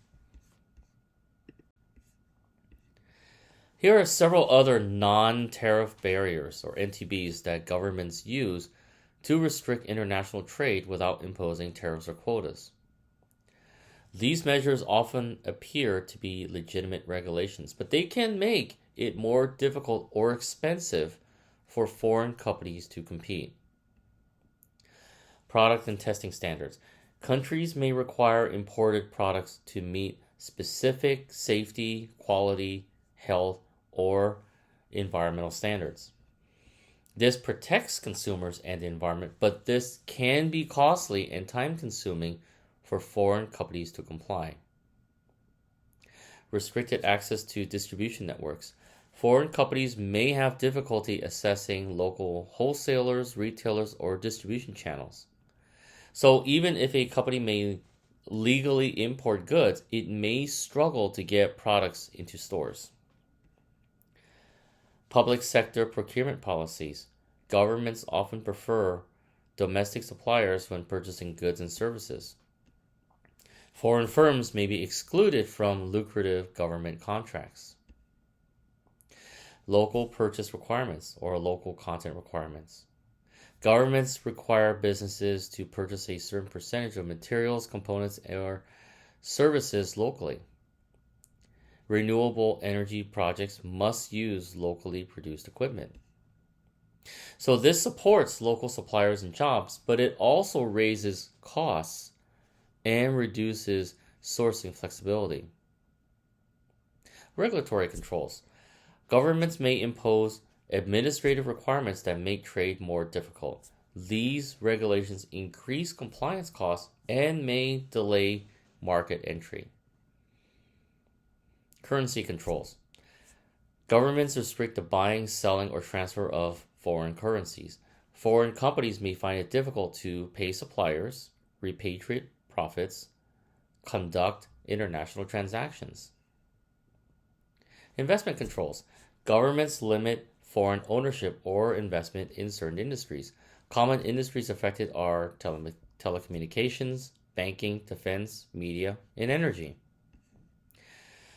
Here are several other non-tariff barriers, or NTBs, that governments use to restrict international trade without imposing tariffs or quotas. These measures often appear to be legitimate regulations, but they can make it more difficult or expensive for foreign companies to compete. Product and testing standards. Countries may require imported products to meet specific safety, quality, health, or environmental standards. This protects consumers and the environment, but this can be costly and time-consuming for foreign companies to comply. Restricted access to distribution networks. Foreign companies may have difficulty accessing local wholesalers, retailers, or distribution channels. So even if a company may legally import goods, it may struggle to get products into stores. Public sector procurement policies. Governments often prefer domestic suppliers when purchasing goods and services. Foreign firms may be excluded from lucrative government contracts. Local purchase requirements or local content requirements. Governments require businesses to purchase a certain percentage of materials, components, or services locally. Renewable energy projects must use locally produced equipment. So this supports local suppliers and jobs, but it also raises costs and reduces sourcing flexibility. Regulatory controls. Governments may impose administrative requirements that make trade more difficult. These regulations increase compliance costs and may delay market entry. Currency controls. Governments restrict the buying, selling, or transfer of foreign currencies. Foreign companies may find it difficult to pay suppliers, repatriate profits, conduct international transactions. Investment controls. Governments limit foreign ownership or investment in certain industries. Common industries affected are telecommunications, banking, defense, media, and energy.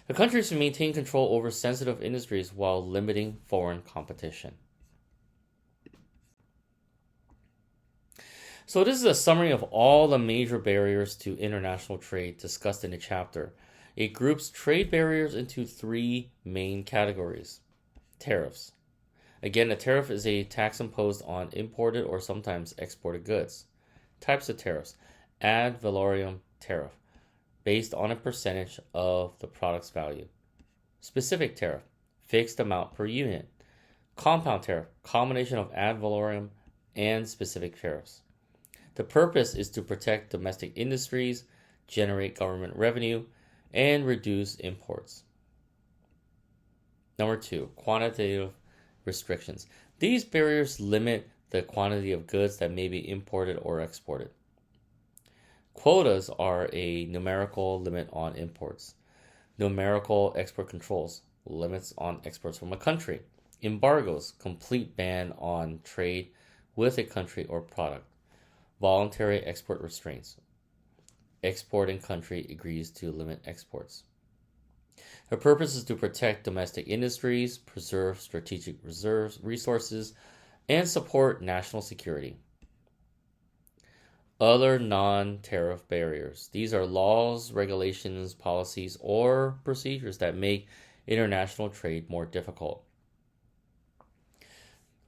The countries should maintain control over sensitive industries while limiting foreign competition. So this is a summary of all the major barriers to international trade discussed in the chapter. It groups trade barriers into three main categories. Tariffs. Again, a tariff is a tax imposed on imported or sometimes exported goods. Types of tariffs. Ad valorem tariff, based on a percentage of the product's value. Specific tariff, fixed amount per unit. Compound tariff, combination of ad valorem and specific tariffs. The purpose is to protect domestic industries, generate government revenue, and reduce imports. Number 2, quantitative restrictions. These barriers limit the quantity of goods that may be imported or exported. Quotas are a numerical limit on imports. Numerical export controls, limits on exports from a country. Embargoes, complete ban on trade with a country or product. Voluntary export restraints. Exporting country agrees to limit exports. The purpose is to protect domestic industries, preserve strategic resources, and support national security. Other non-tariff barriers. These are laws, regulations, policies, or procedures that make international trade more difficult.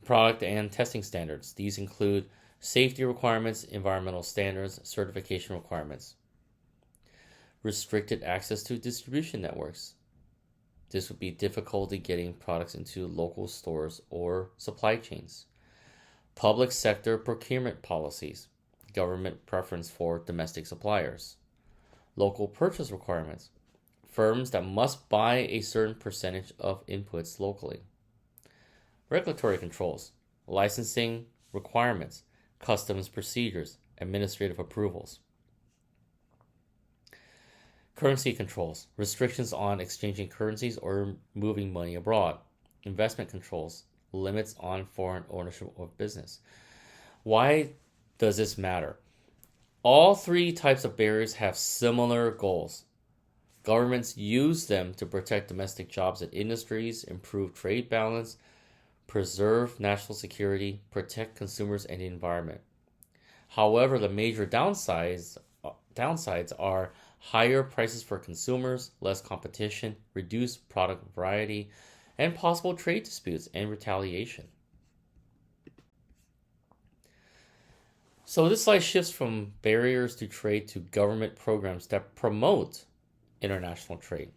Product and testing standards. These include safety requirements, environmental standards, certification requirements. Restricted access to distribution networks. This would be difficulty getting products into local stores or supply chains. Public sector procurement policies. Government preference for domestic suppliers. Local purchase requirements. Firms that must buy a certain percentage of inputs locally. Regulatory controls. Licensing requirements. Customs procedures. Administrative approvals. Currency controls. Restrictions on exchanging currencies or moving money abroad. Investment controls. Limits on foreign ownership of business. Why does this matter? All three types of barriers have similar goals. Governments use them to protect domestic jobs and industries, improve trade balance, preserve national security, protect consumers and the environment. However, the major downsides are higher prices for consumers, less competition, reduced product variety, and possible trade disputes and retaliation. So this slide shifts from barriers to trade to government programs that promote international trade.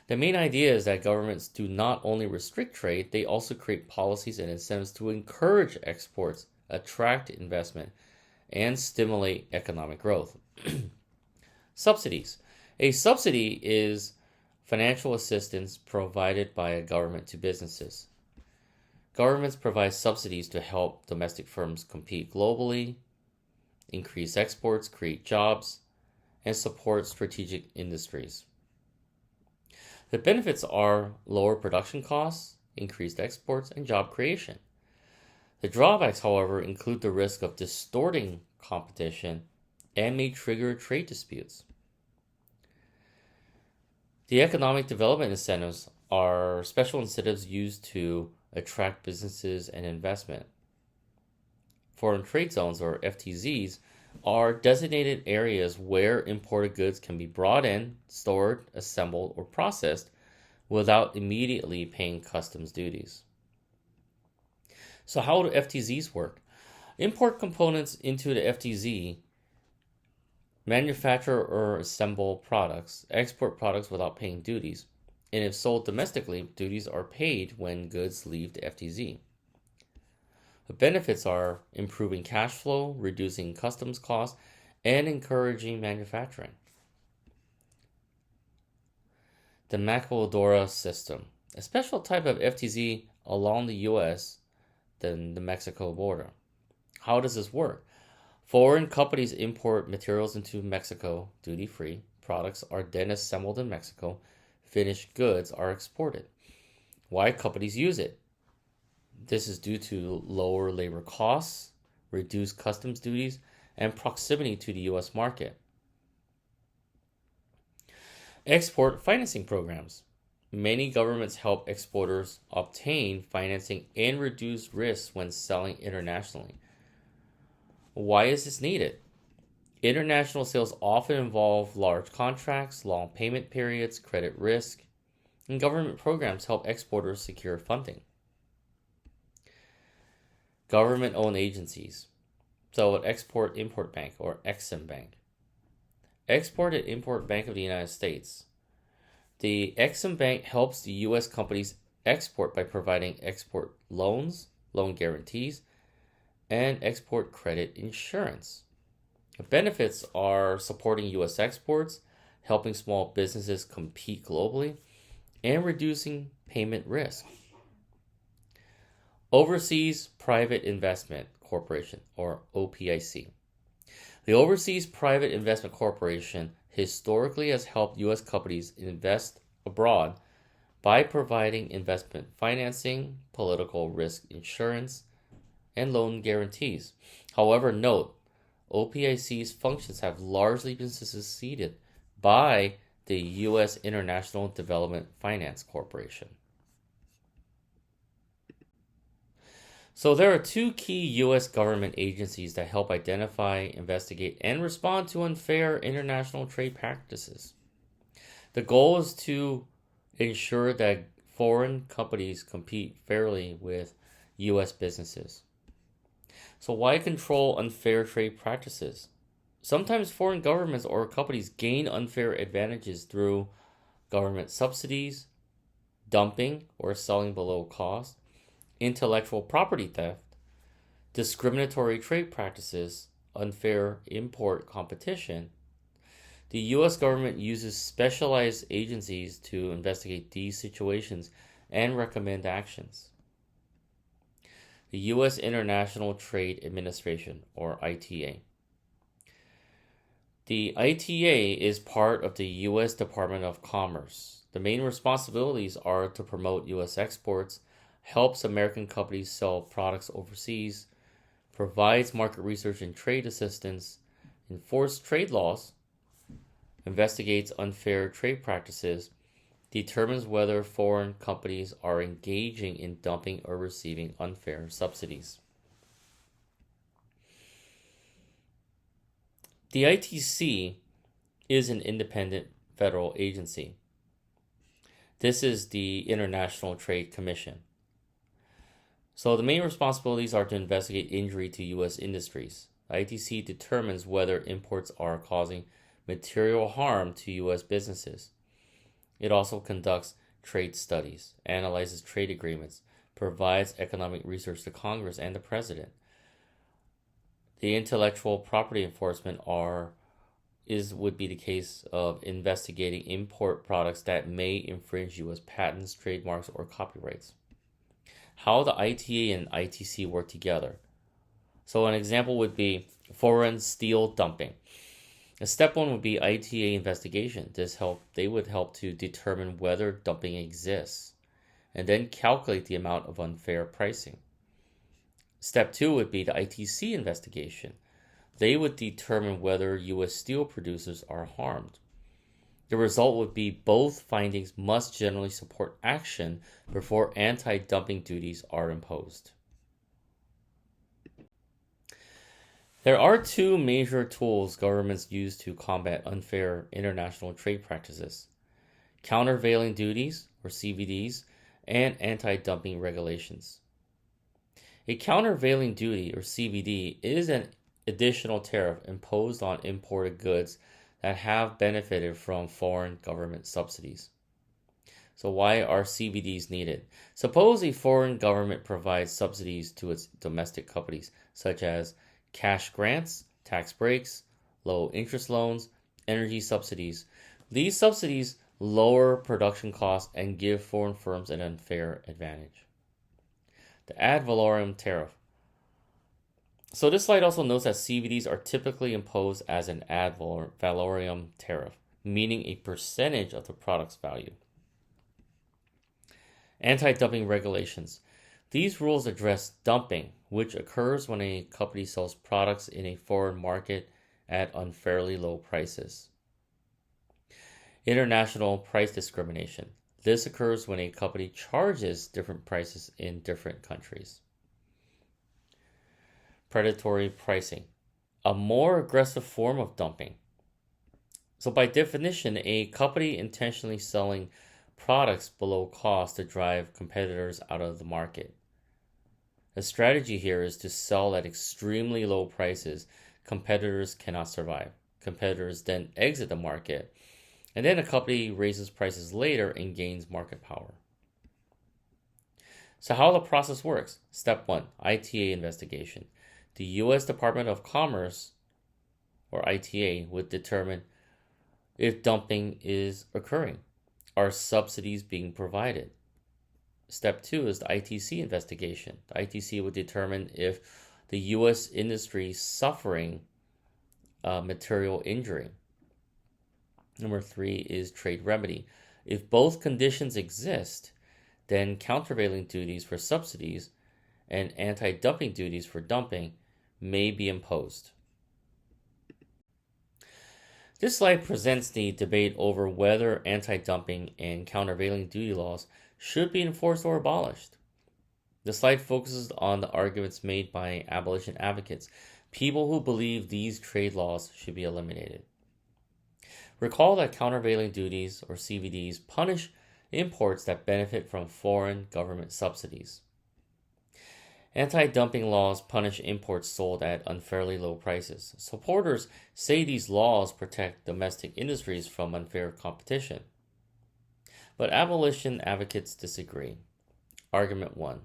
The main idea is that governments do not only restrict trade, they also create policies and incentives to encourage exports, attract investment, and stimulate economic growth. Subsidies. A subsidy is financial assistance provided by a government to businesses. Governments provide subsidies to help domestic firms compete globally, increase exports, create jobs, and support strategic industries. The benefits are lower production costs, increased exports, and job creation. The drawbacks, however, include the risk of distorting competition and may trigger trade disputes. The economic development incentives are special incentives used to attract businesses and investment. Foreign trade zones, or FTZs, are designated areas where imported goods can be brought in, stored, assembled, or processed without immediately paying customs duties. So how do FTZs work? Import components into the FTZ, manufacture or assemble products, export products without paying duties, and if sold domestically, duties are paid when goods leave the FTZ. The benefits are improving cash flow, reducing customs costs, and encouraging manufacturing. The maquiladora system, a special type of FTZ along the U.S. than the Mexico border. How does this work? Foreign companies import materials into Mexico duty-free. Products are then assembled in Mexico. Finished goods are exported. Why companies use it? This is due to lower labor costs, reduced customs duties, and proximity to the U.S. market. Export financing programs. Many governments help exporters obtain financing and reduce risks when selling internationally. Why is this needed? International sales often involve large contracts, long payment periods, credit risk, and government programs help exporters secure funding. Government-owned agencies. So an Export-Import Bank, or EXIM Bank. Export and Import Bank of the United States. The EXIM Bank helps the U.S. companies export by providing export loans, loan guarantees, and export credit insurance. The benefits are supporting U.S. exports, helping small businesses compete globally, and reducing payment risk. Overseas Private Investment Corporation, or OPIC. The Overseas Private Investment Corporation historically has helped U.S. companies invest abroad by providing investment financing, political risk insurance, and loan guarantees. However, note, OPIC's functions have largely been succeeded by the U.S. International Development Finance Corporation. So there are two key U.S. government agencies that help identify, investigate, and respond to unfair international trade practices. The goal is to ensure that foreign companies compete fairly with U.S. businesses. So why control unfair trade practices? Sometimes foreign governments or companies gain unfair advantages through government subsidies, dumping or selling below cost, intellectual property theft, discriminatory trade practices, unfair import competition. The U.S. government uses specialized agencies to investigate these situations and recommend actions. The U.S. International Trade Administration, or ITA. The ITA is part of the U.S. Department of Commerce. The main responsibilities are to promote U.S. exports, helps American companies sell products overseas, provides market research and trade assistance, enforces trade laws, investigates unfair trade practices, determines whether foreign companies are engaging in dumping or receiving unfair subsidies. The ITC is an independent federal agency. This is the International Trade Commission. So the main responsibilities are to investigate injury to U.S. industries. ITC determines whether imports are causing material harm to U.S. businesses. It also conducts trade studies, analyzes trade agreements, provides economic research to Congress and the President. The intellectual property enforcement would be the case of investigating import products that may infringe U.S. patents, trademarks, or copyrights. How the ITA and ITC work together. So an example would be foreign steel dumping. Step one would be ITA investigation. They would help to determine whether dumping exists and then calculate the amount of unfair pricing. Step two would be the ITC investigation. They would determine whether U.S. steel producers are harmed. The result would be both findings must generally support action before anti-dumping duties are imposed. There are two major tools governments use to combat unfair international trade practices: countervailing duties, or CVDs, and anti-dumping regulations. A countervailing duty, or CVD, is an additional tariff imposed on imported goods that have benefited from foreign government subsidies. So why are CVDs needed? Suppose a foreign government provides subsidies to its domestic companies, such as cash grants, tax breaks, low interest loans, energy subsidies. These subsidies lower production costs and give foreign firms an unfair advantage. The ad valorem tariff. So this slide also notes that CVDs are typically imposed as an ad valorem tariff, meaning a percentage of the product's value. Anti-dumping regulations. These rules address dumping, which occurs when a company sells products in a foreign market at unfairly low prices. International price discrimination. This occurs when a company charges different prices in different countries. Predatory pricing, a more aggressive form of dumping. So by definition, a company intentionally selling products below cost to drive competitors out of the market. The strategy here is to sell at extremely low prices competitors cannot survive. Competitors then exit the market, and then a company raises prices later and gains market power. So how the process works. Step 1, ITA investigation. The U.S. Department of Commerce, or ITA, would determine if dumping is occurring. Are subsidies being provided? Step 2 is the ITC investigation. The ITC would determine if the U.S. industry is suffering material injury. Number 3 is trade remedy. If both conditions exist, then countervailing duties for subsidies and anti-dumping duties for dumping may be imposed. This slide presents the debate over whether anti-dumping and countervailing duty laws should be enforced or abolished. The slide focuses on the arguments made by abolition advocates, people who believe these trade laws should be eliminated. Recall that countervailing duties, or CVDs, punish imports that benefit from foreign government subsidies. Anti-dumping laws punish imports sold at unfairly low prices. Supporters say these laws protect domestic industries from unfair competition. But abolition advocates disagree. Argument 1,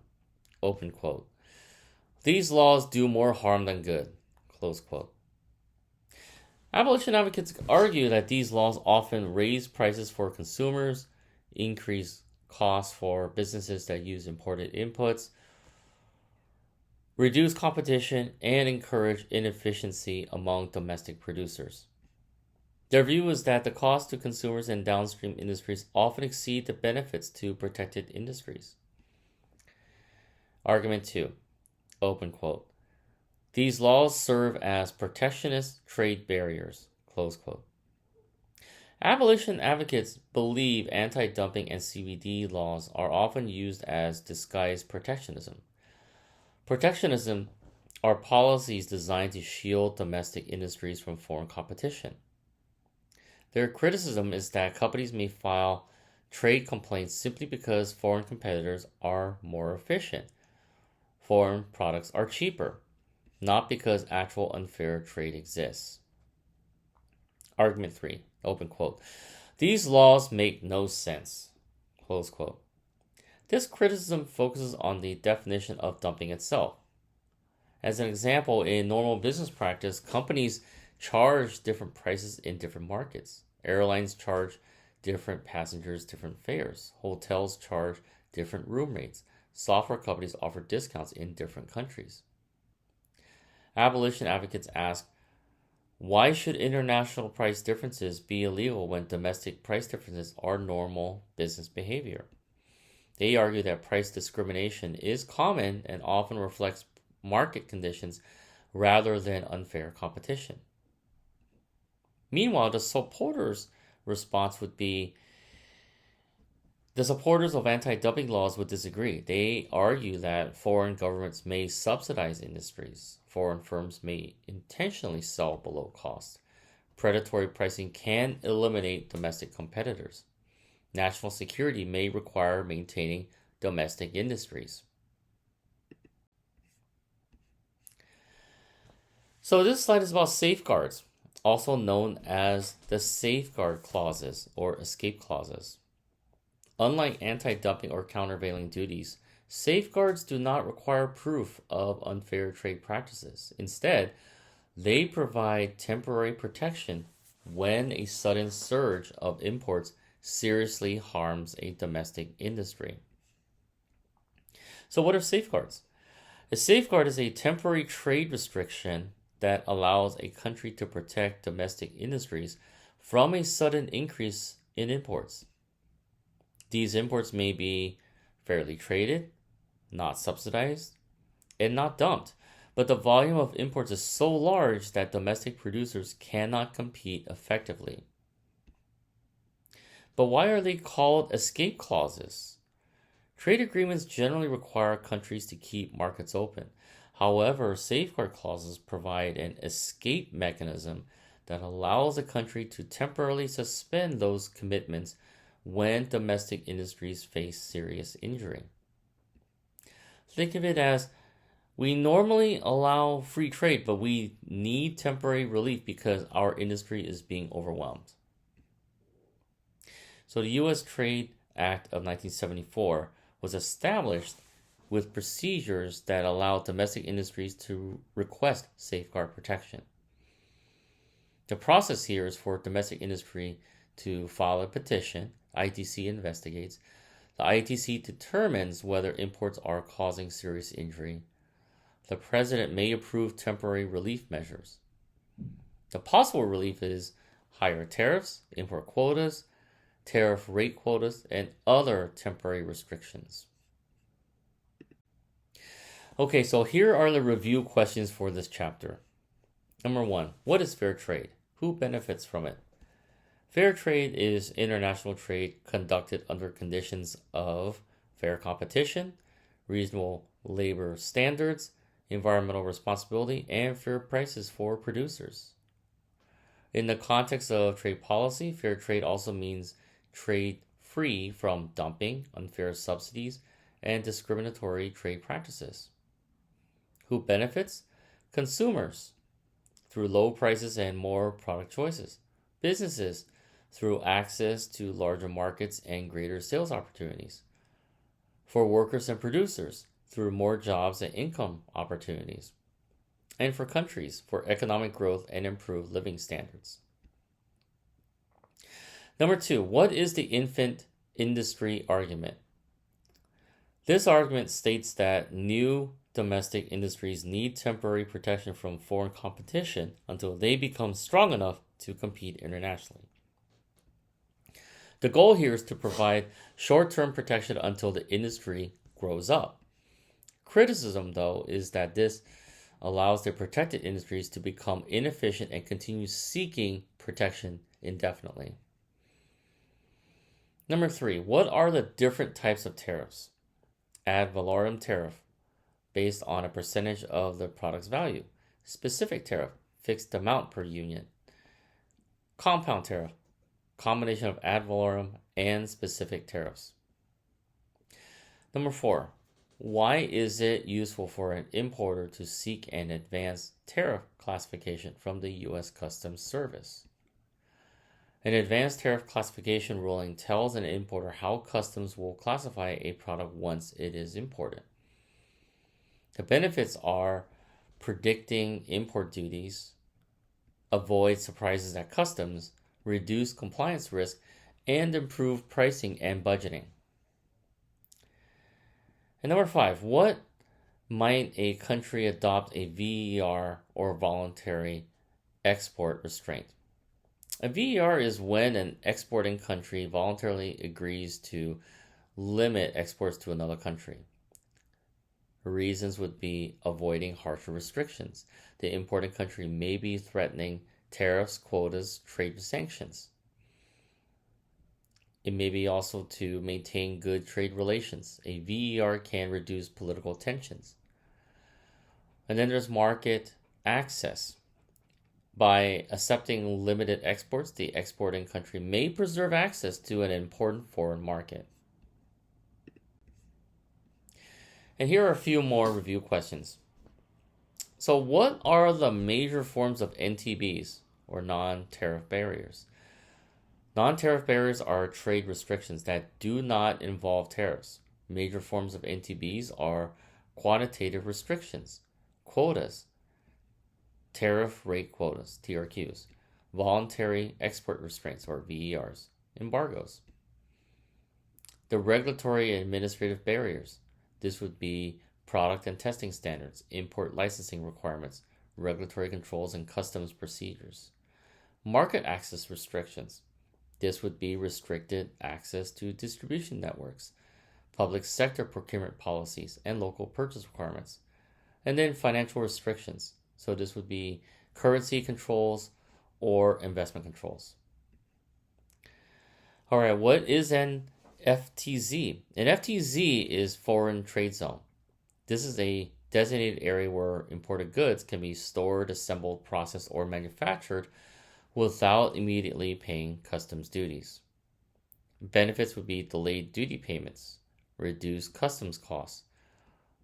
open quote, "These laws do more harm than good," close quote. Abolition advocates argue that these laws often raise prices for consumers, increase costs for businesses that use imported inputs, reduce competition, and encourage inefficiency among domestic producers. Their view is that the cost to consumers and downstream industries often exceed the benefits to protected industries. Argument 2, open quote, "These laws serve as protectionist trade barriers," close quote. Abolition advocates believe anti-dumping and CVD laws are often used as disguised protectionism. Protectionism are policies designed to shield domestic industries from foreign competition. Their criticism is that companies may file trade complaints simply because foreign competitors are more efficient. Foreign products are cheaper, not because actual unfair trade exists. Argument 3, open quote, "These laws make no sense," close quote. This criticism focuses on the definition of dumping itself. As an example, in normal business practice, companies charge different prices in different markets. Airlines charge different passengers different fares. Hotels charge different room rates. Software companies offer discounts in different countries. Abolition advocates ask, why should international price differences be illegal when domestic price differences are normal business behavior? They argue that price discrimination is common and often reflects market conditions rather than unfair competition. Meanwhile, the supporters' response would be, the supporters of anti-dumping laws would disagree. They argue that foreign governments may subsidize industries. Foreign firms may intentionally sell below cost. Predatory pricing can eliminate domestic competitors. National security may require maintaining domestic industries. So this slide is about safeguards, also known as the safeguard clauses or escape clauses. Unlike anti-dumping or countervailing duties, safeguards do not require proof of unfair trade practices. Instead, they provide temporary protection when a sudden surge of imports seriously harms a domestic industry. So what are safeguards? A safeguard is a temporary trade restriction that allows a country to protect domestic industries from a sudden increase in imports. These imports may be fairly traded, not subsidized, and not dumped, but the volume of imports is so large that domestic producers cannot compete effectively. But why are they called escape clauses? Trade agreements generally require countries to keep markets open. However, safeguard clauses provide an escape mechanism that allows a country to temporarily suspend those commitments when domestic industries face serious injury. Think of it as, we normally allow free trade, but we need temporary relief because our industry is being overwhelmed. So the U.S. Trade Act of 1974 was established with procedures that allow domestic industries to request safeguard protection. The process here is for domestic industry to file a petition. ITC investigates. The ITC determines whether imports are causing serious injury. The president may approve temporary relief measures. The possible relief is higher tariffs, import quotas, tariff rate quotas, and other temporary restrictions. Okay, so here are the review questions for this chapter. Number 1, what is fair trade? Who benefits from it? Fair trade is international trade conducted under conditions of fair competition, reasonable labor standards, environmental responsibility, and fair prices for producers. In the context of trade policy, fair trade also means trade free from dumping, unfair subsidies, and discriminatory trade practices. Who benefits? Consumers, through low prices and more product choices. Businesses, through access to larger markets and greater sales opportunities. For workers and producers, through more jobs and income opportunities. And for countries, for economic growth and improved living standards. Number 2, what is the infant industry argument? This argument states that new domestic industries need temporary protection from foreign competition until they become strong enough to compete internationally. The goal here is to provide short-term protection until the industry grows up. Criticism, though, is that this allows the protected industries to become inefficient and continue seeking protection indefinitely. Number 3, what are the different types of tariffs? Ad valorem tariff, based on a percentage of the product's value. Specific tariff, fixed amount per unit. Compound tariff, combination of ad valorem and specific tariffs. Number 4, why is it useful for an importer to seek an advanced tariff classification from the U.S. Customs Service? An advanced tariff classification ruling tells an importer how customs will classify a product once it is imported. The benefits are predicting import duties, avoid surprises at customs, reduce compliance risk, and improve pricing and budgeting. And number 5, what Might a country adopt a VER or voluntary export restraint? A VER is when an exporting country voluntarily agrees to limit exports to another country. Reasons would be avoiding harsher restrictions. The importing country may be threatening tariffs, quotas, trade sanctions. It may be also to maintain good trade relations. A VER can reduce political tensions. And then there's market access. By accepting limited exports, the exporting country may preserve access to an important foreign market. And here are a few more review questions. So what are the major forms of NTBs, or non-tariff barriers? Non-tariff barriers are trade restrictions that do not involve tariffs. Major forms of NTBs are quantitative restrictions, quotas, tariff rate quotas, TRQs, voluntary export restraints, or VERs, embargoes. The regulatory and administrative barriers. This would be product and testing standards, import licensing requirements, regulatory controls, and customs procedures. Market access restrictions. This would be restricted access to distribution networks, public sector procurement policies, and local purchase requirements. And then financial restrictions. So this would be currency controls or investment controls. All right, what is an FTZ? An FTZ is foreign trade zone. This is a designated area where imported goods can be stored, assembled, processed, or manufactured without immediately paying customs duties. Benefits would be delayed duty payments, reduced customs costs,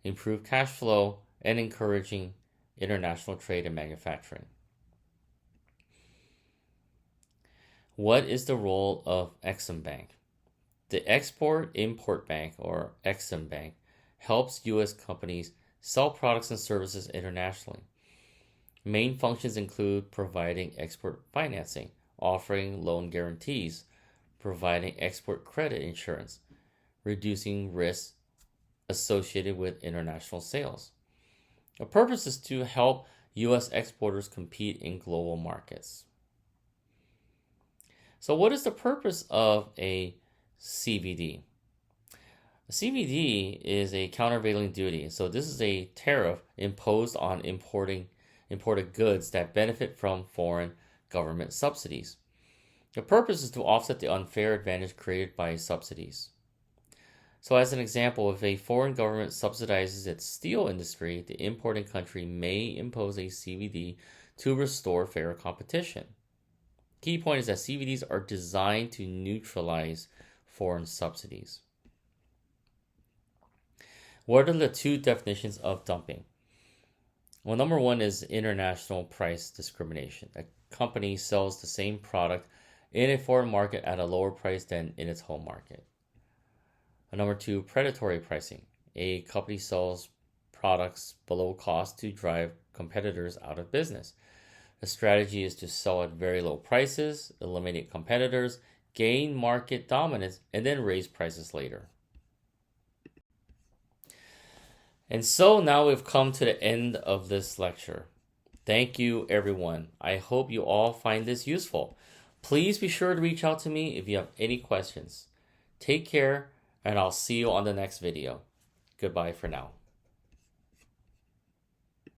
improved cash flow, and encouraging international trade and manufacturing. What is the role of Exim Bank? The Export-Import Bank, or Exim Bank, helps U.S. companies sell products and services internationally. Main functions include providing export financing, offering loan guarantees, providing export credit insurance, reducing risks associated with international sales. The purpose is to help U.S. exporters compete in global markets. So what is the purpose of a CVD? A CVD is a countervailing duty. So this is a tariff imposed on imported goods that benefit from foreign government subsidies. The purpose is to offset the unfair advantage created by subsidies. So as an example, if a foreign government subsidizes its steel industry, the importing country may impose a CVD to restore fair competition. Key point is that CVDs are designed to neutralize foreign subsidies. What are the two definitions of dumping? Well, number one is international price discrimination. A company sells the same product in a foreign market at a lower price than in its home market. Number two, predatory pricing. A company sells products below cost to drive competitors out of business. The strategy is to sell at very low prices, eliminate competitors, gain market dominance, and then raise prices later. And so now we've come to the end of this lecture. Thank you, everyone. I hope you all find this useful. Please be sure to reach out to me if you have any questions. Take care, and I'll see you on the next video. Goodbye for now.